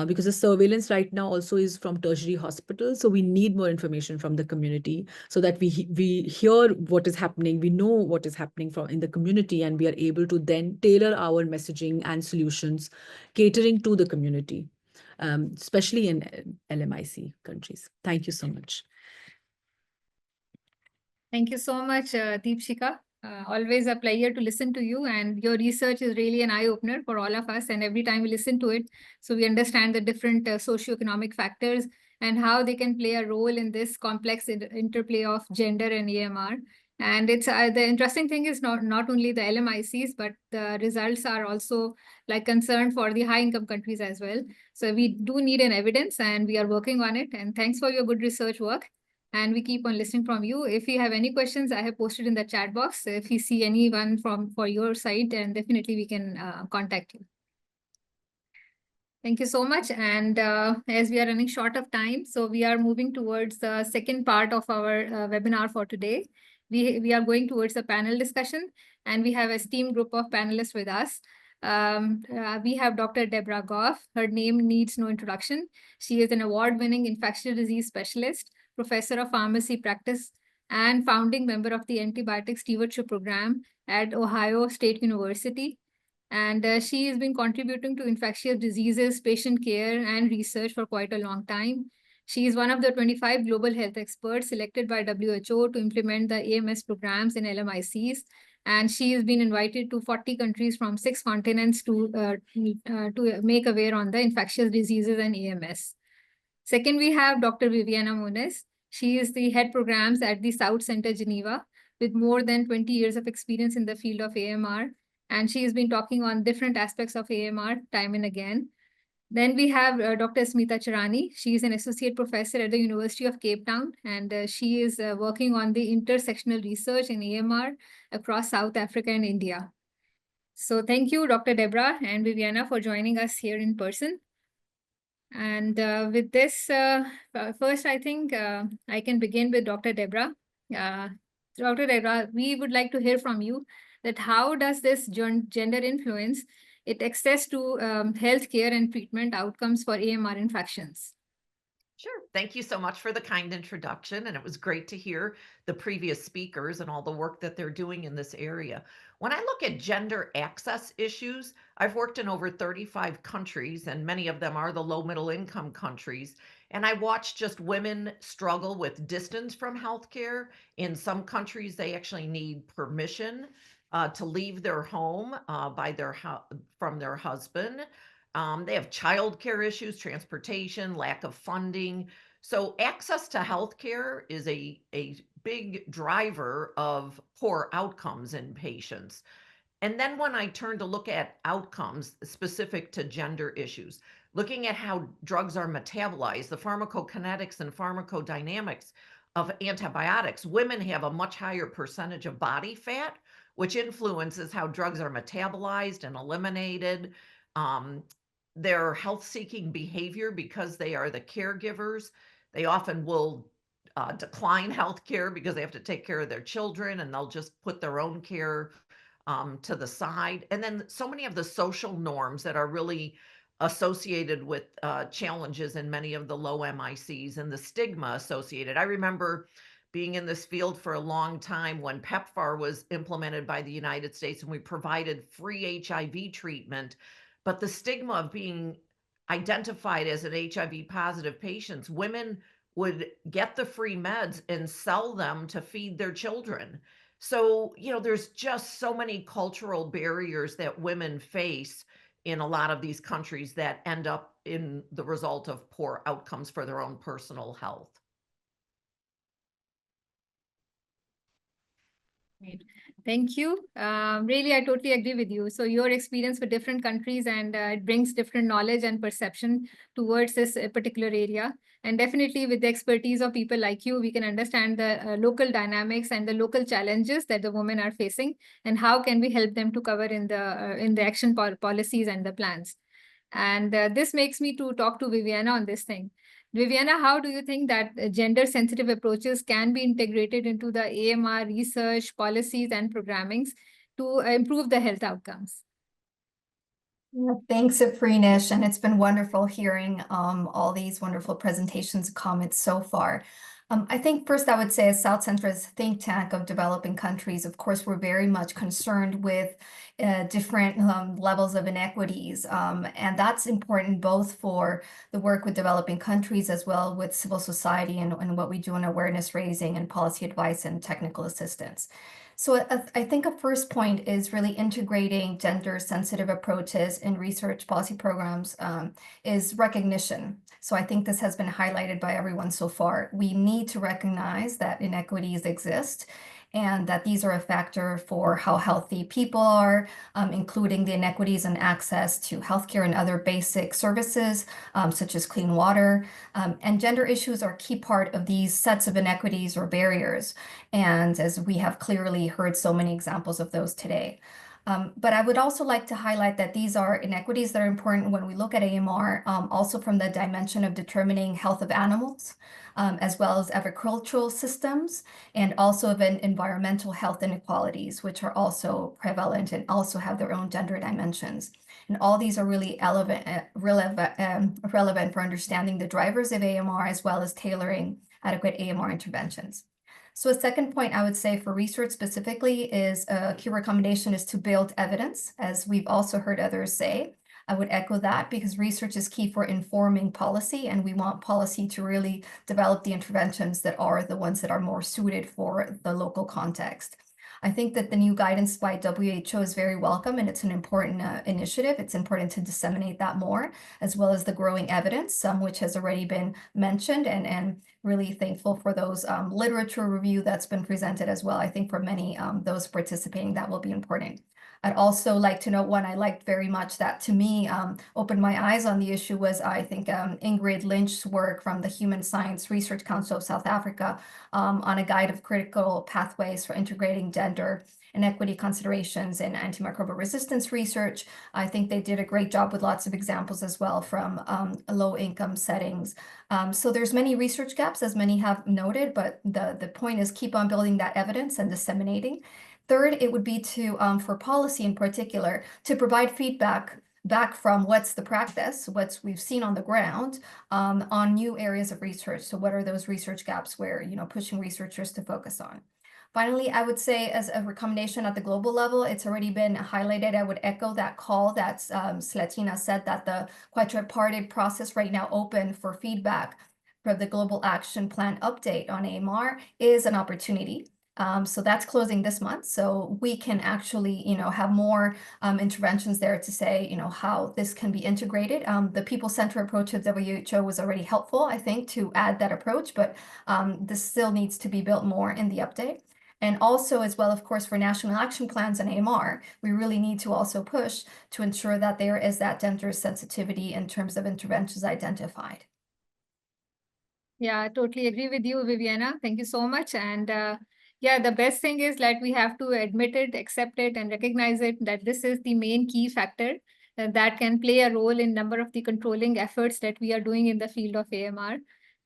Because the surveillance right now also is from tertiary hospitals. So we need more information from the community so that we hear what is happening, we know what is happening in the community, and we are able to then tailor our messaging and solutions catering to the community, especially in LMIC countries. Thank you so much. Thank you so much, Deepshika. Always a pleasure to listen to you, and your research is really an eye-opener for all of us. And every time we listen to it, so we understand the different socioeconomic factors and how they can play a role in this complex interplay of gender and AMR. And it's the interesting thing is not only the LMICs, but the results are also like concerned for the high-income countries as well. So we do need an evidence, and we are working on it. And thanks for your good research work. And we keep on listening from you. If you have any questions, I have posted in the chat box. If you see anyone for your site, then definitely we can contact you. Thank you so much. And as we are running short of time, so we are moving towards the second part of our webinar for today. We are going towards a panel discussion, and we have a esteemed group of panelists with us. We have Dr. Deborah Goff. Her name needs no introduction. She is an award-winning infectious disease specialist, professor of pharmacy practice, and founding member of the Antibiotic Stewardship Program at Ohio State University. And she has been contributing to infectious diseases, patient care, and research for quite a long time. She is one of the 25 global health experts selected by WHO to implement the AMS programs in LMICs. And she has been invited to 40 countries from 6 continents to make aware on the infectious diseases and AMS. Second, we have Dr. Viviana Moniz. She is the head programs at the CET Geneva with more than 20 years of experience in the field of AMR. And she has been talking on different aspects of AMR time and again. Then we have Dr. Smita Charani. She is an associate professor at the University of Cape Town, and she is working on the intersectional research in AMR across South Africa and India. So thank you, Dr. Deborah and Viviana, for joining us here in person. And with this, first, I think I can begin with Dr. Deborah. Dr. Deborah, we would like to hear from you that how does this gender influence it access to healthcare and treatment outcomes for AMR infections? Sure. Thank you so much for the kind introduction. And it was great to hear the previous speakers and all the work that they're doing in this area. When I look at gender access issues, I've worked in over 35 countries, and many of them are the low middle income countries. And I watched just women struggle with distance from healthcare. In some countries, they actually need permission to leave their home from their husband. They have childcare issues, transportation, lack of funding. So access to healthcare is a big driver of poor outcomes in patients. And then when I turn to look at outcomes specific to gender issues, looking at how drugs are metabolized, the pharmacokinetics and pharmacodynamics of antibiotics, women have a much higher percentage of body fat, which influences how drugs are metabolized and eliminated. Their health-seeking behavior, because they are the caregivers, they often will decline healthcare because they have to take care of their children, and they'll just put their own care to the side. And then so many of the social norms that are really associated with challenges in many of the low MICs and the stigma associated. I remember being in this field for a long time when PEPFAR was implemented by the United States and we provided free HIV treatment. But the stigma of being identified as an HIV positive patient, women would get the free meds and sell them to feed their children. So, there's just so many cultural barriers that women face in a lot of these countries that end up in the result of poor outcomes for their own personal health. Great. Thank you. Really, I totally agree with you. So your experience with different countries and it brings different knowledge and perception towards this particular area. And definitely with the expertise of people like you, we can understand the local dynamics and the local challenges that the women are facing and how can we help them to cover in the action policies and the plans. And this makes me to talk to Viviana on this thing. Viviana, how do you think that gender-sensitive approaches can be integrated into the AMR research, policies, and programmings to improve the health outcomes? Yeah, thanks, Afrinish, and it's been wonderful hearing all these wonderful presentations and comments so far. I think first I would say as South Centra's think tank of developing countries, of course, we're very much concerned with different levels of inequities. And that's important both for the work with developing countries as well with civil society and what we do in awareness raising and policy advice and technical assistance. So I think a first point is really integrating gender-sensitive approaches in research policy programs is recognition. So I think this has been highlighted by everyone so far. We need to recognize that inequities exist and that these are a factor for how healthy people are, including the inequities in access to healthcare and other basic services, such as clean water. And gender issues are a key part of these sets of inequities or barriers. And as we have clearly heard so many examples of those today. But I would also like to highlight that these are inequities that are important when we look at AMR, also from the dimension of determining health of animals, as well as agricultural systems, and also of environmental health inequalities, which are also prevalent and also have their own gender dimensions. And all these are really relevant for understanding the drivers of AMR, as well as tailoring adequate AMR interventions. So a second point I would say for research specifically is a key recommendation is to build evidence, as we've also heard others say. I would echo that because research is key for informing policy, and we want policy to really develop the interventions that are the ones that are more suited for the local context. I think that the new guidance by WHO is very welcome, and it's an important initiative. It's important to disseminate that more, as well as the growing evidence, some which has already been mentioned, and really thankful for those literature review that's been presented as well. I think for many those participating, that will be important. I'd also like to note one I liked very much that to me opened my eyes on the issue was, I think, Ingrid Lynch's work from the Human Science Research Council of South Africa on a guide of critical pathways for integrating gender and equity considerations in antimicrobial resistance research. I think they did a great job with lots of examples as well from low-income settings. So there's many research gaps, as many have noted, but the point is keep on building that evidence and disseminating. Third, it would be to, for policy in particular, to provide feedback back from what's the practice, what we've seen on the ground on new areas of research. So what are those research gaps where, pushing researchers to focus on? Finally, I would say as a recommendation at the global level, it's already been highlighted. I would echo that call that Slatina said that the quadripartite process right now open for feedback for the Global Action Plan update on AMR is an opportunity. So that's closing this month. So we can actually, have more interventions there to say, how this can be integrated. The people-centered approach of WHO was already helpful, I think, to add that approach, but this still needs to be built more in the update. And also as well, of course, for national action plans and AMR, we really need to also push to ensure that there is that gender sensitivity in terms of interventions identified. Yeah, I totally agree with you, Viviana. Thank you so much. And yeah, the best thing is that we have to admit it, accept it, and recognize it, that this is the main key factor that can play a role in number of the controlling efforts that we are doing in the field of AMR.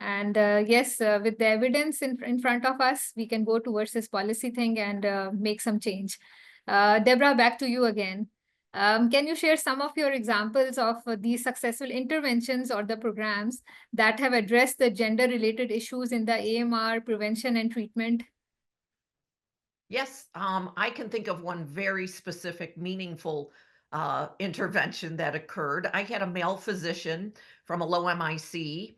And yes, with the evidence in front of us, we can go towards this policy thing and make some change. Deborah, back to you again. Can you share some of your examples of these successful interventions or the programs that have addressed the gender-related issues in the AMR prevention and treatment? Yes, I can think of one very specific, meaningful intervention that occurred. I had a male physician from a low MIC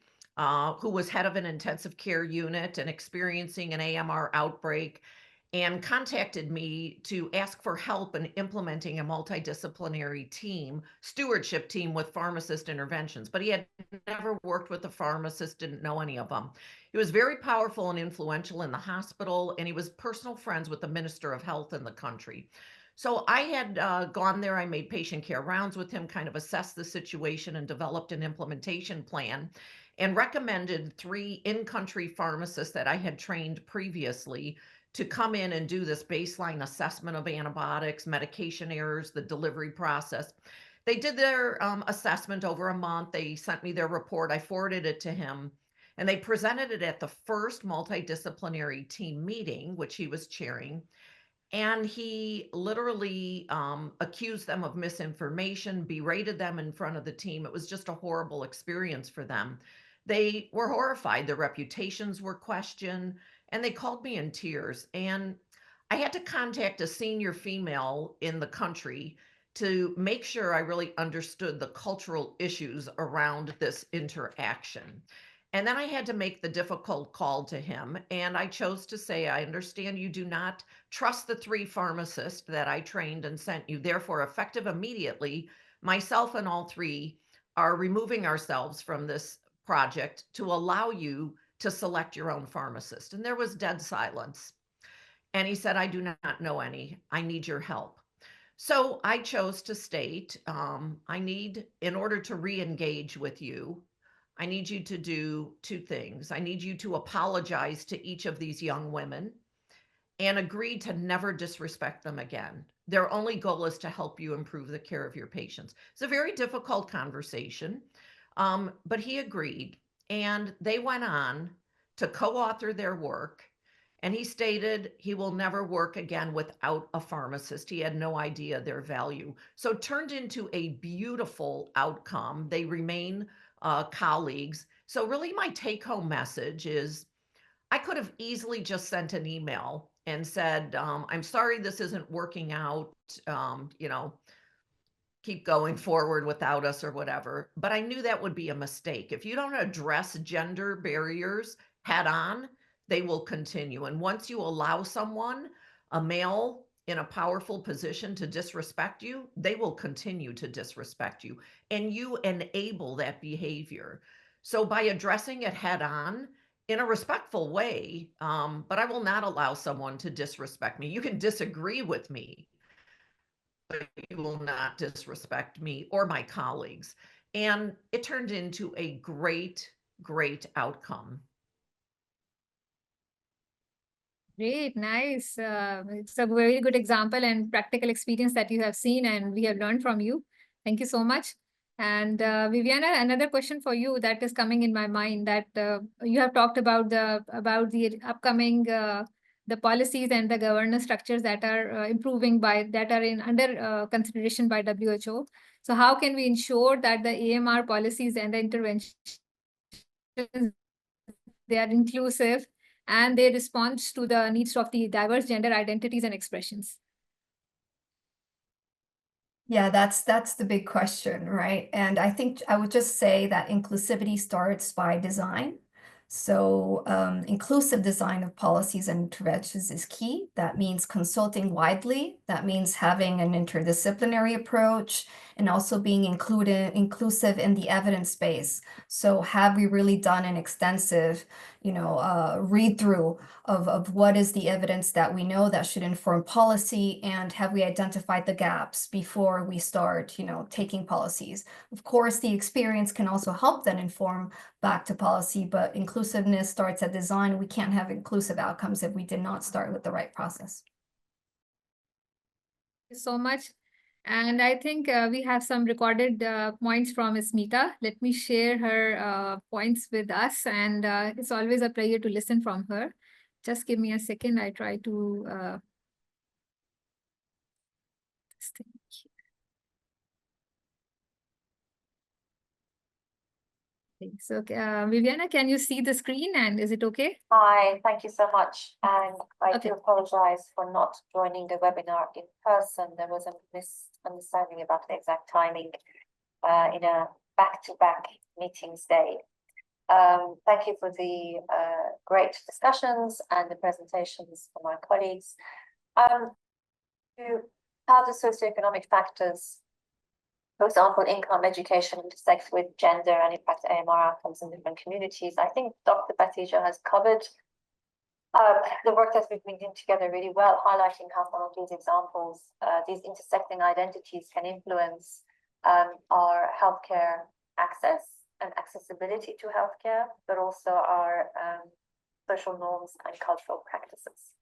who was head of an intensive care unit and experiencing an AMR outbreak, and contacted me to ask for help in implementing a multidisciplinary team, stewardship team with pharmacist interventions. But he had never worked with a pharmacist, didn't know any of them. He was very powerful and influential in the hospital, and he was personal friends with the Minister of Health in the country. So I had gone there. I made patient care rounds with him, kind of assessed the situation and developed an implementation plan, and recommended 3 in-country pharmacists that I had trained previously to come in and do this baseline assessment of antibiotics, medication errors, the delivery process. They did their assessment over a month. They sent me their report. I forwarded it to him, and they presented it at the first multidisciplinary team meeting, which he was chairing. And he literally accused them of misinformation, berated them in front of the team. It was just a horrible experience for them. They were horrified. Their reputations were questioned, and they called me in tears. And I had to contact a senior female in the country to make sure I really understood the cultural issues around this interaction. And then I had to make the difficult call to him. And I chose to say, I understand you do not trust the 3 pharmacists that I trained and sent you. Therefore, effective immediately, myself and all 3 are removing ourselves from this project to allow you to select your own pharmacist. And there was dead silence. And he said, I do not know any. I need your help. So I chose to state, I need, in order to re-engage with you, I need you to do 2 things. I need you to apologize to each of these young women and agree to never disrespect them again. Their only goal is to help you improve the care of your patients. It's a very difficult conversation, but he agreed, and they went on to co-author their work. And he stated he will never work again without a pharmacist. He had no idea their value. So it turned into a beautiful outcome. They remain colleagues. So really my take-home message is I could have easily just sent an email and said, I'm sorry this isn't working out, keep going forward without us or whatever. But I knew that would be a mistake. If you don't address gender barriers head on, they will continue. And once you allow someone, a male in a powerful position, to disrespect you, they will continue to disrespect you. And you enable that behavior. So by addressing it head on, in a respectful way, but I will not allow someone to disrespect me. You can disagree with me, but you will not disrespect me or my colleagues. And it turned into a great, great outcome. Great, nice. It's a very good example and practical experience that you have seen and we have learned from you. Thank you so much. And Viviana, another question for you that is coming in my mind, that you have talked about the upcoming the policies and the governance structures that are improving that are under consideration by WHO. So how can we ensure that the AMR policies and the interventions, they are inclusive and they respond to the needs of the diverse gender identities and expressions? Yeah, that's the big question, right? And I think I would just say that inclusivity starts by design. So inclusive design of policies and interventions is key. That means consulting widely. That means having an interdisciplinary approach and also being inclusive in the evidence base. So have we really done an extensive, read through of what is the evidence that we know that should inform policy, and have we identified the gaps before we start, taking policies? Of course, the experience can also help then inform back to policy, but inclusiveness starts at design. We can't have inclusive outcomes if we did not start with the right process. Thank you so much. And I think we have some recorded points from Smita. Let me share her points with us, and it's always a pleasure to listen from her. Just give me a second. I try to this thing here. Okay, so Viviana, can you see the screen, and is it okay? Hi, thank you so much. And I Okay. do apologize for not joining the webinar in person. There was a misunderstanding about the exact timing in a back-to-back meetings day. Thank you for the great discussions and the presentations from my colleagues. How the socioeconomic factors, for example, income, education, intersect with gender and impact AMR outcomes in different communities. I think Dr. Batija has covered the work that we've been doing together really well, highlighting how some of these examples, these intersecting identities can influence our healthcare access and accessibility to healthcare, but also our social norms and cultural practices.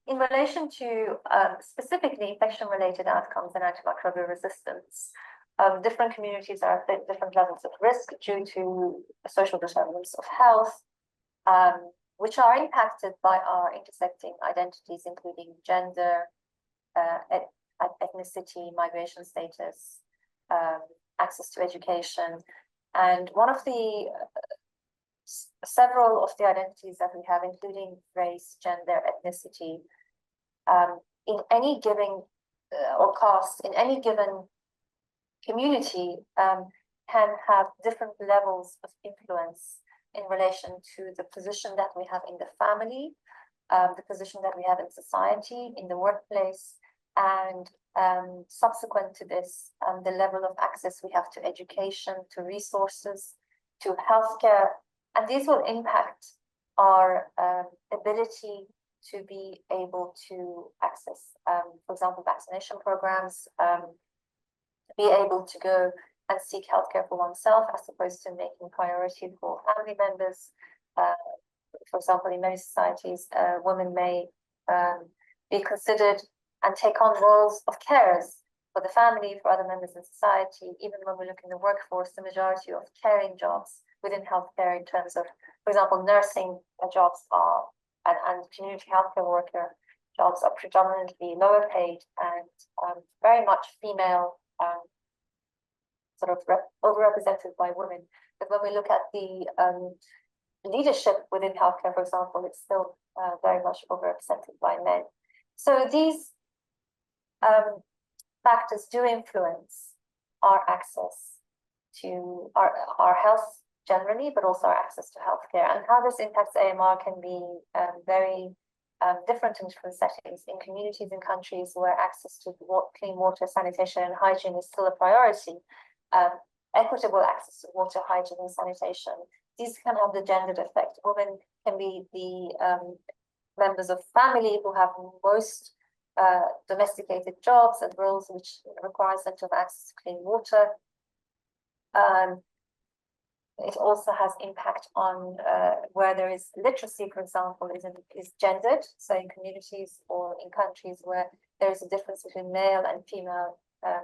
In relation to specifically infection-related outcomes and antimicrobial resistance, different communities are at different levels of risk due to social determinants of health, which are impacted by our intersecting identities, including gender, ethnicity, migration status, access to education. And one of the several of the identities that we have, including race, gender, ethnicity, in any given or caste, in any given community, can have different levels of influence in relation to the position that we have in the family, the position that we have in society, in the workplace, and subsequent to this, the level of access we have to education, to resources, to healthcare. And these will impact our ability to be able to access, for example, vaccination programs, be able to go and seek healthcare for oneself as opposed to making priority for family members. For example, in many societies, women may be considered and take on roles of carers for the family, for other members in society. Even when we look in the workforce, the majority of caring jobs within healthcare in terms of, for example, nursing jobs are, and community healthcare worker jobs are predominantly lower paid and very much female, sort of overrepresented by women. But when we look at the leadership within healthcare, for example, it's still very much overrepresented by men. So these factors do influence our access to our health generally, but also our access to healthcare. And how this impacts AMR can be very different in different settings. In communities and countries where access to clean water, sanitation, and hygiene is still a priority, equitable access to water, hygiene, and sanitation, these can have the gendered effect. Women can be the members of family who have most domesticated jobs and roles which requires them to have access to clean water. It also has impact on where there is literacy, for example, is gendered. So in communities or in countries where there is a difference between male and female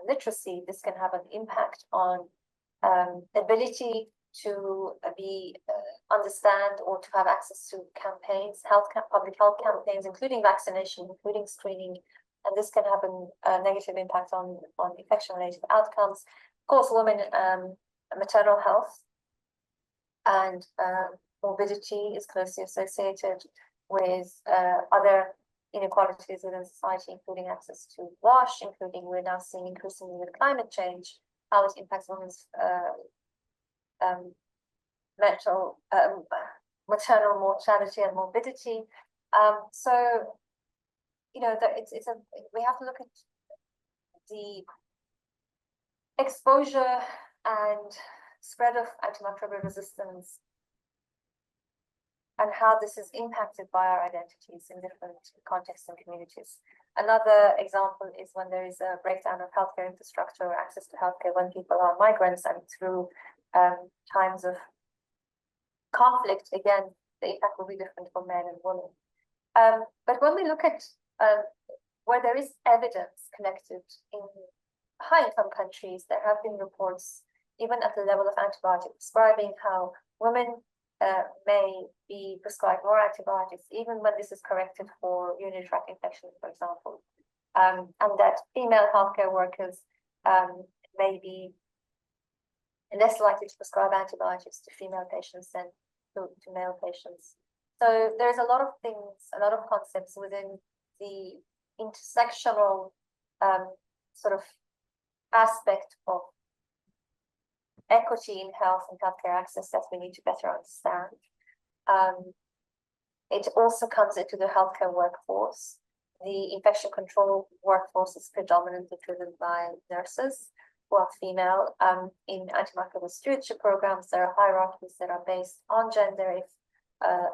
literacy, this can have an impact on ability to understand or to have access to campaigns, public health campaigns, including vaccination, including screening, and this can have a negative impact on infection-related outcomes. Of course, women, maternal health and morbidity is closely associated with other inequalities within society, including access to wash, including we're now seeing increasingly with climate change, how it impacts women's maternal mortality and morbidity. So, you know, we have to look at the exposure and spread of antimicrobial resistance and how this is impacted by our identities in different contexts and communities. Another example is when there is a breakdown of healthcare infrastructure or access to healthcare when people are migrants and through times of conflict, again, the impact will be different for men and women. But when we look at where there is evidence collected in high-income countries, there have been reports, even at the level of antibiotic prescribing, how women may be prescribed more antibiotics, even when this is corrected for urinary tract infections, for example, and that female healthcare workers may be less likely to prescribe antibiotics to female patients than to male patients. So there's a lot of things, a lot of concepts within the intersectional sort of aspect of equity in health and healthcare access that we need to better understand. It also comes into the healthcare workforce. The infection control workforce is predominantly driven by nurses who are female. In antimicrobial stewardship programs, there are hierarchies that are based on gender. If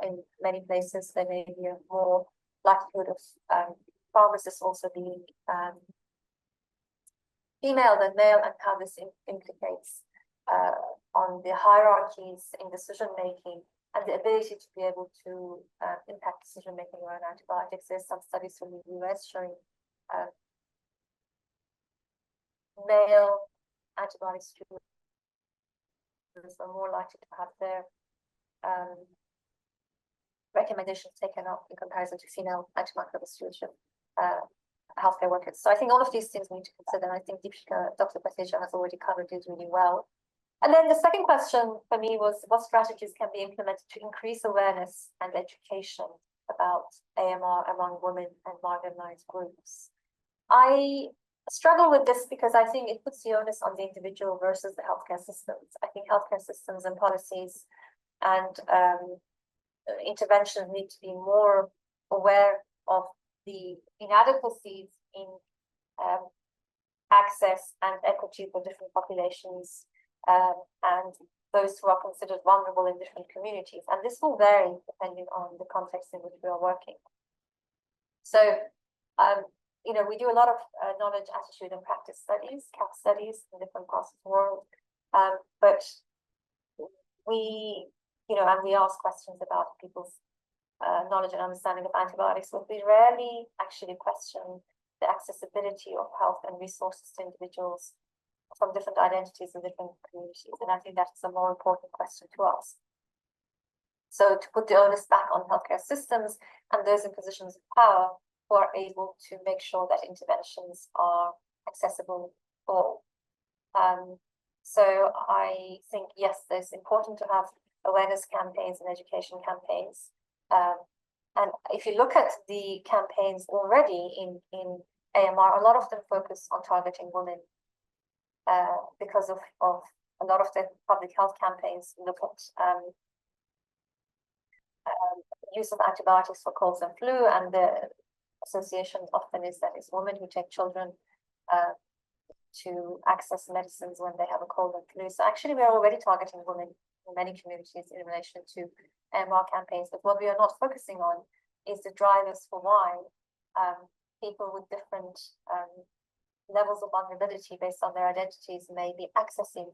in many places there may be a more likelihood of pharmacists also being female than male, and how this implicates on the hierarchies in decision making and the ability to be able to impact decision making around antibiotics. There's some studies from the US showing male antibiotic stewards are more likely to have their recommendations taken up in comparison to female antimicrobial stewardship healthcare workers. So I think all of these things we need to consider. And I think Dr. Pateja has already covered these really well. And then the second question for me was, what strategies can be implemented to increase awareness and education about AMR among women and marginalized groups? I struggle with this because I think it puts the onus on the individual versus the healthcare systems. I think healthcare systems and policies and interventions need to be more aware of the inadequacies in access and equity for different populations and those who are considered vulnerable in different communities. And this will vary depending on the context in which we are working. So, you know, we do a lot of knowledge, attitude, and practice studies, CAP studies in different parts of the world. But we, you know, and we ask questions about people's knowledge and understanding of antibiotics, but we rarely actually question the accessibility of health and resources to individuals from different identities and different communities. And I think that's a more important question to ask. So to put the onus back on healthcare systems and those in positions of power who are able to make sure that interventions are accessible for all. So I think, yes, it's important to have awareness campaigns and education campaigns. And if you look at the campaigns already in AMR, a lot of them focus on targeting women because of a lot of the public health campaigns look at use of antibiotics for colds and flu, and the association often is that it's women who take children to access medicines when they have a cold and flu. So actually we are already targeting women in many communities in relation to AMR campaigns, but what we are not focusing on is the drivers for why people with different levels of vulnerability based on their identities may be accessing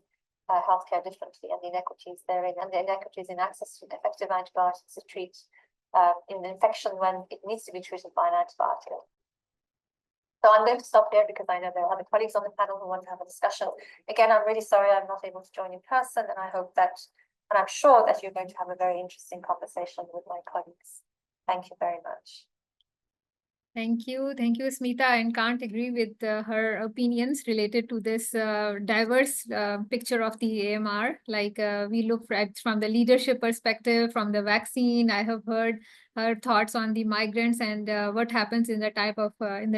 healthcare differently, and the inequities therein, and the inequities in access to effective antibiotics to treat an infection when it needs to be treated by an antibiotic. So I'm going to stop here because I know there are other colleagues on the panel who want to have a discussion. Again, I'm really sorry I'm not able to join in person, and I hope that, and I'm sure that you're going to have a very interesting conversation with my colleagues. Thank you very much. Thank you, Smita, and can't agree with her opinions related to this diverse picture of the AMR. Like we look at from the leadership perspective, from the vaccine. I have heard her thoughts on the migrants and what happens in the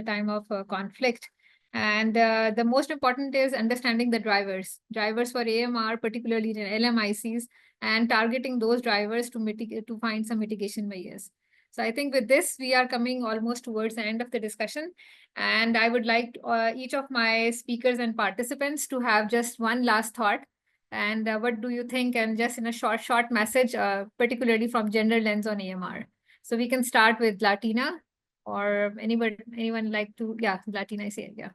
time of conflict. And the most important is understanding the drivers for AMR, particularly in LMICs, and targeting those drivers to find some mitigation measures. So I think with this, we are coming almost towards the end of the discussion. And I would like each of my speakers and participants to have just one last thought. And what do you think? And just in a short message, particularly from gender lens on AMR. So we can start with Latina, or anyone like to, Latina, I say, yeah.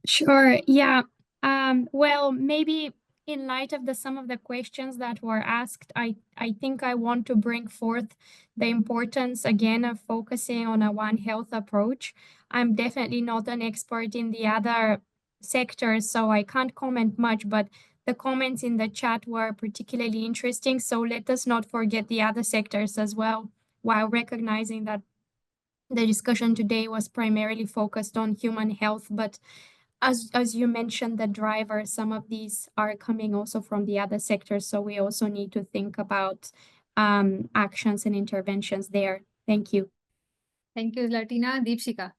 Sure, yeah. Well, maybe in light of some of the questions that were asked, I think I want to bring forth the importance again of focusing on a One Health approach. I'm definitely not an expert in the other sectors, so I can't comment much, but the comments in the chat were particularly interesting. So let us not forget the other sectors as well, while recognizing that the discussion today was primarily focused on human health, but as you mentioned, the drivers, some of these are coming also from the other sectors. So we also need to think about actions and interventions there. Thank you. Thank you, Latina. Deepshika.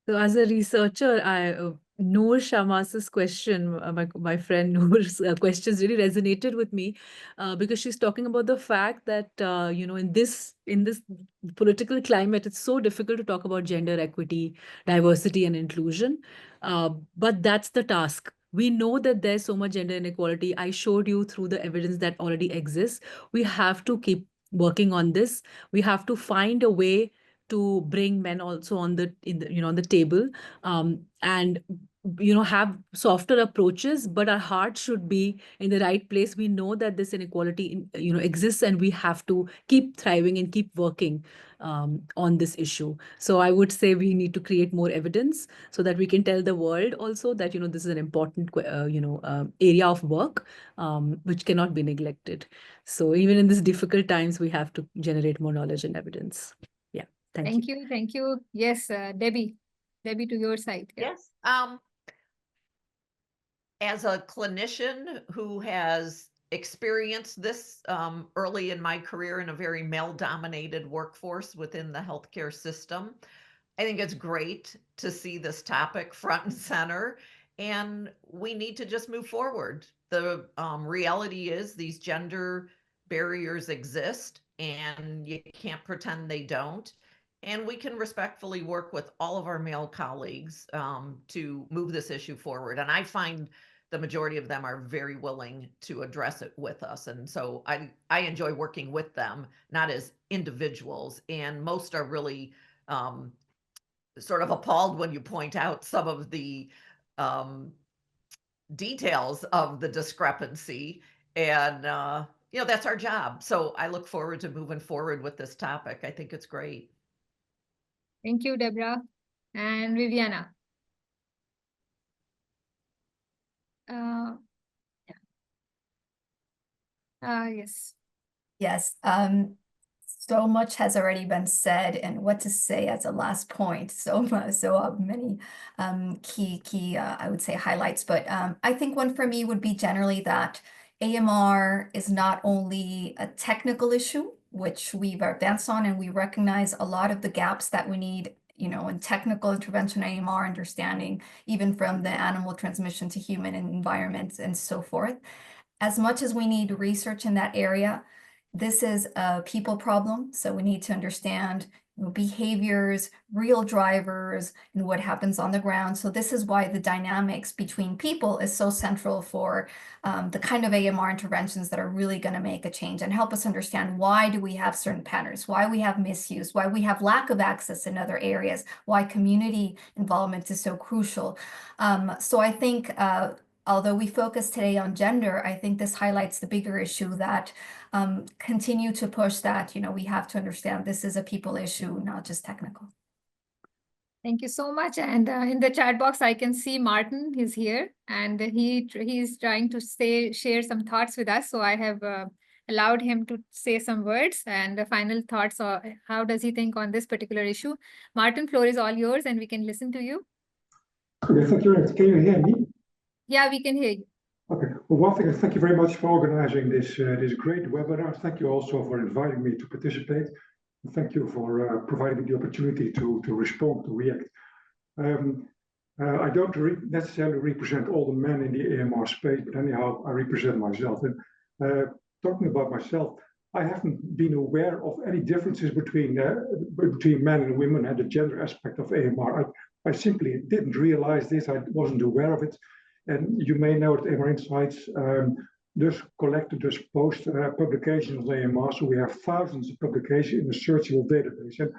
So as a researcher, Noor Shamas's question, my friend Noor's questions really resonated with me because she's talking about the fact that, in this political climate, it's so difficult to talk about gender equity, diversity, and inclusion. But that's the task. We know that there's so much gender inequality. I showed you through the evidence that already exists. We have to keep working on this. We have to find a way to bring men also on the table, and have softer approaches, but our heart should be in the right place. We know that this inequality exists, and we have to keep thriving and keep working on this issue. So I would say we need to create more evidence so that we can tell the world also that this is an important area of work which cannot be neglected. So even in these difficult times, we have to generate more knowledge and evidence. Thank you. Thank you. Yes, Debbie, to your side. Yeah. Yes. As a clinician who has experienced this early in my career in a very male-dominated workforce within the healthcare system, I think it's great to see this topic front and center, and we need to just move forward. The reality is these gender barriers exist, and you can't pretend they don't. And we can respectfully work with all of our male colleagues to move this issue forward. And I find the majority of them are very willing to address it with us. And so I enjoy working with them, not as individuals. And most are really sort of appalled when you point out some of the details of the discrepancy. And, that's our job. So I look forward to moving forward with this topic. I think it's great. Thank you, Deborah. And Viviana. Yes. Yes. So much has already been said, and what to say as a last point. So many key I would say highlights. But I think one for me would be generally that AMR is not only a technical issue, which we've advanced on, and we recognize a lot of the gaps that we need, in technical intervention AMR understanding, even from the animal transmission to human environments and so forth. As much as we need research in that area, this is a people problem. So we need to understand behaviors, real drivers, and what happens on the ground. So this is why the dynamics between people is so central for the kind of AMR interventions that are really going to make a change and help us understand why do we have certain patterns, why we have misuse, why we have lack of access in other areas, why community involvement is so crucial. So I think although we focus today on gender, I think this highlights the bigger issue that continue to push that, we have to understand this is a people issue, not just technical. Thank you so much. And in the chat box, I can see Martin is here, and he's trying to share some thoughts with us. So I have allowed him to say some words and the final thoughts. Or how does he think on this particular issue? Martin, floor is all yours, and we can listen to you. Okay, thank you. Can you hear me? Yeah, we can hear you. Okay. Well, one thing, thank you very much for organizing this great webinar. Thank you also for inviting me to participate. And thank you for providing me the opportunity to respond, to react. I don't necessarily represent all the men in the AMR space, but anyhow, I represent myself. And talking about myself, I haven't been aware of any differences between men and women and the gender aspect of AMR. I simply didn't realize this. I wasn't aware of it. And you may know that AMR Insights just post publications on AMR. So we have thousands of publications in a searchable database. And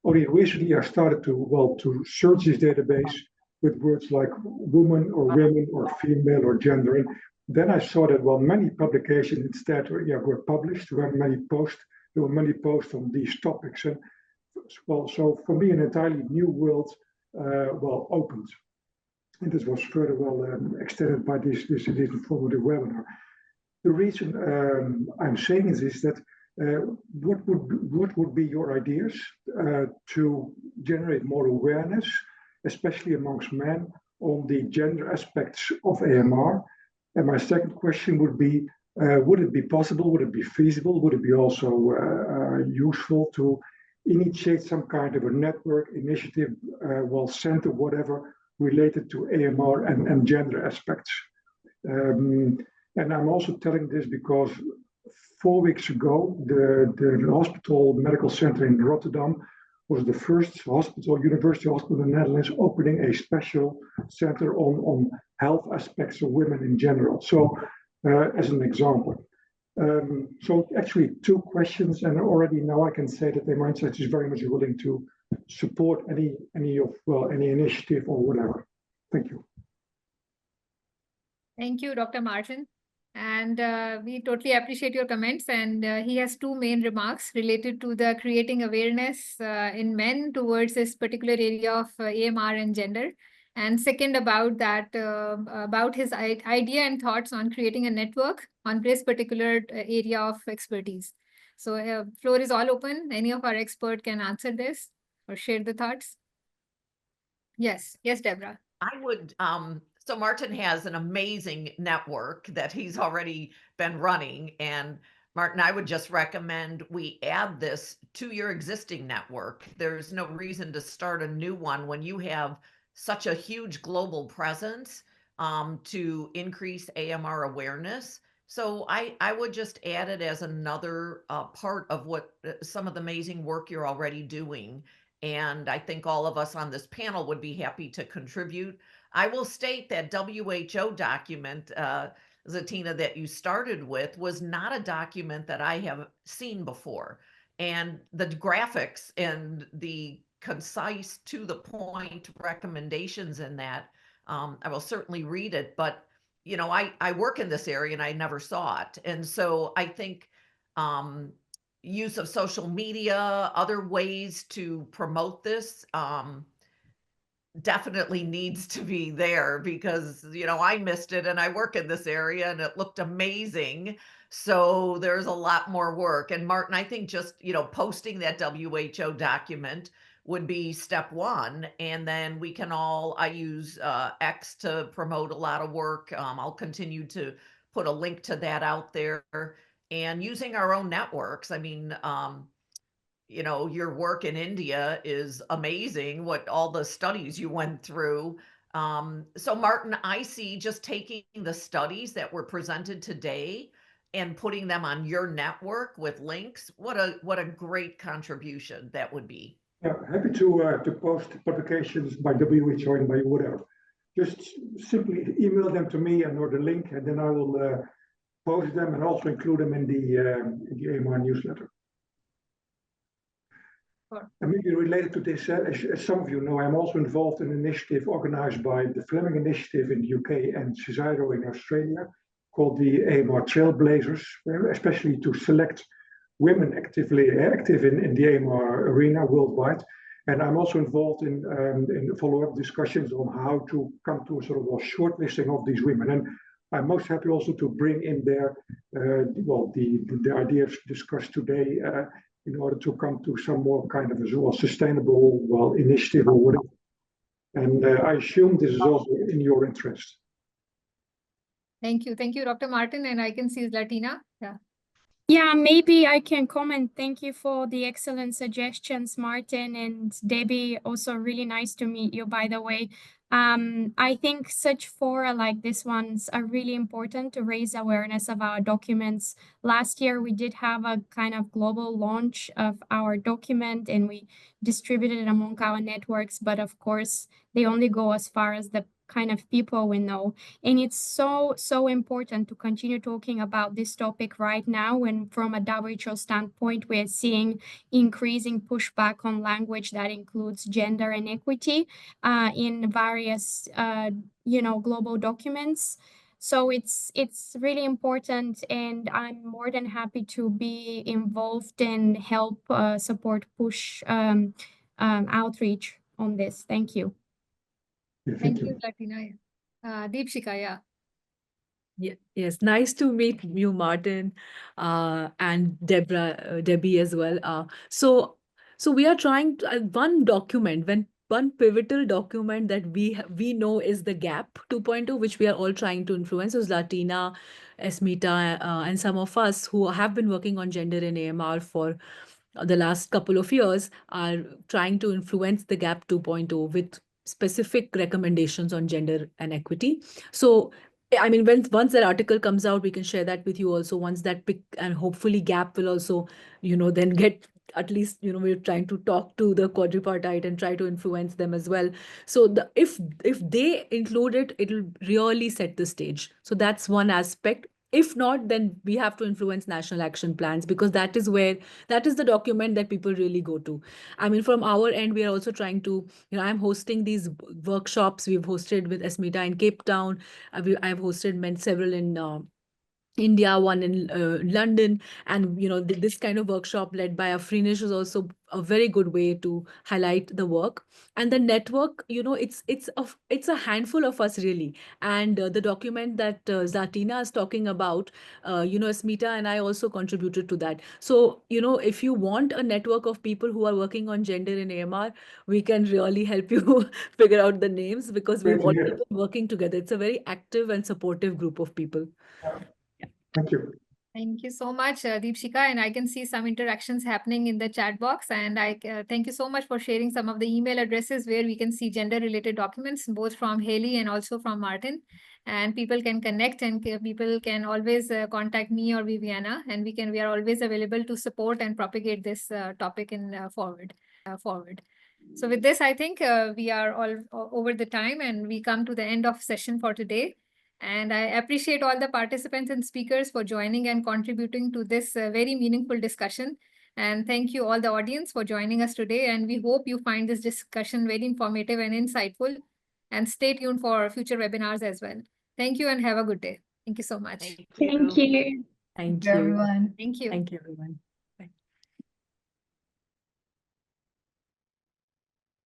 only recently I started to search this database with words like woman or women or female or gender. And then I saw that, well, many publications instead were published, there were many posts on these topics. And well, so for me, an entirely new world, opened. And this was further extended by this informative webinar. The reason I'm saying is that what would be your ideas to generate more awareness, especially amongst men, on the gender aspects of AMR? And my second question would be, would it be possible, would it be feasible, would it be also useful to initiate some kind of a network initiative, center, whatever, related to AMR and gender aspects? And I'm also telling this because 4 weeks ago, the hospital medical center in Rotterdam was the first university hospital in the Netherlands opening a special center on health aspects of women in general. So, as an example. So actually 2 questions, and already now I can say that the Mindset is very much willing to support any initiative or whatever. Thank you. Thank you, Dr. Martin. And we totally appreciate your comments. And he has 2 main remarks related to the creating awareness in men towards this particular area of AMR and gender. And second, about that, about his idea and thoughts on creating a network on this particular area of expertise. So floor is all open. Any of our expert can answer this or share the thoughts. Yes, Deborah. I would, so Martin has an amazing network that he's already been running. And Martin, I would just recommend we add this to your existing network. There's no reason to start a new one when you have such a huge global presence to increase AMR awareness. So I would just add it as another part of what some of the amazing work you're already doing. And I think all of us on this panel would be happy to contribute. I will state that WHO document, Zatina, that you started with was not a document that I have seen before. And the graphics and the concise, to the point recommendations in that, I will certainly read it. But, you know, I work in this area and I never saw it. And so I think use of social media, other ways to promote this, definitely needs to be there because, you know, I missed it and I work in this area and it looked amazing. So there's a lot more work. And Martin, I think just, you know, posting that WHO document would be step 1. And then we can all, I use X to promote a lot of work. I'll continue to put a link to that out there, and using our own networks. I mean, you know, your work in India is amazing, what all the studies you went through. So Martin, I see just taking the studies that were presented today and putting them on your network with links. What a great contribution that would be. Yeah, happy to post publications by WHO and by whatever. Just simply email them to me or the link, and then I will post them and also include them in the AMR newsletter. Sure. And maybe related to this, as some of you know, I'm also involved in an initiative organized by the Fleming Initiative in the UK and CISIRO in Australia, called the AMR Trailblazers, especially to select women active in the AMR arena worldwide. And I'm also involved in follow-up discussions on how to come to a sort of a shortlisting of these women. And I'm most happy also to bring in there, the ideas discussed today in order to come to some more kind of a sustainable, initiative or whatever. And I assume this is also in your interest. Thank you, Dr. Martin. And I can see Latina. Yeah, maybe I can comment. Thank you for the excellent suggestions, Martin and Debbie. Also really nice to meet you, by the way. I think such fora like this ones are really important to raise awareness of our documents. Last year, we did have a kind of global launch of our document and we distributed it among our networks. But of course, they only go as far as the kind of people we know. And it's so important to continue talking about this topic right now when from a WHO standpoint, we're seeing increasing pushback on language that includes gender and equity in various global documents. So it's really important, and I'm more than happy to be involved and help support, push outreach on this. Thank you. Yeah, Thank you, Latina. Deepshika, yeah. Yes, nice to meet you, Martin, and Debbie as well. So we are trying to, one document, one pivotal document that we know is the GAP 2.0, which we are all trying to influence. So Latina, Esmita, and some of us who have been working on gender in AMR for the last couple of years are trying to influence the GAP 2.0 with specific recommendations on gender and equity. So I mean, once that article comes out, we can share that with you also. Once that pick, and hopefully GAP will also, then get, at least, we're trying to talk to the quadripartite and try to influence them as well. So if they include it, it'll really set the stage. So that's one aspect. If not, then we have to influence national action plans, because that is the document that people really go to. I mean, from our end, we are also trying to, I'm hosting these workshops. We've hosted with Esmita in Cape Town. I've hosted several in India, one in London, and this kind of workshop led by Afrinish is also a very good way to highlight the work. And the network, it's a handful of us really. And the document that Zatina is talking about, Smita and I also contributed to that. So if you want a network of people who are working on gender in AMR, we can really help you figure out the names, because we've Great to already hear. been working together. It's a very active and supportive group of people. Thank you. Thank you so much, Deepshika. And I can see some interactions happening in the chat box. And I thank you so much for sharing some of the email addresses where we can see gender-related documents, both from Haley and also from Martin. And people can connect, and people can always contact me or Viviana, and we are always available to support and propagate this topic in forward. So with this, I think we are all over the time, and we come to the end of session for today. And I appreciate all the participants and speakers for joining and contributing to this very meaningful discussion. And thank you all the audience for joining us today. And we hope you find this discussion very informative and insightful. And stay tuned for future webinars as well. Thank you and have a good day. Thank you so much. Thank Thank you. you. Thank you, you. everyone. Thank you. Thank you, everyone.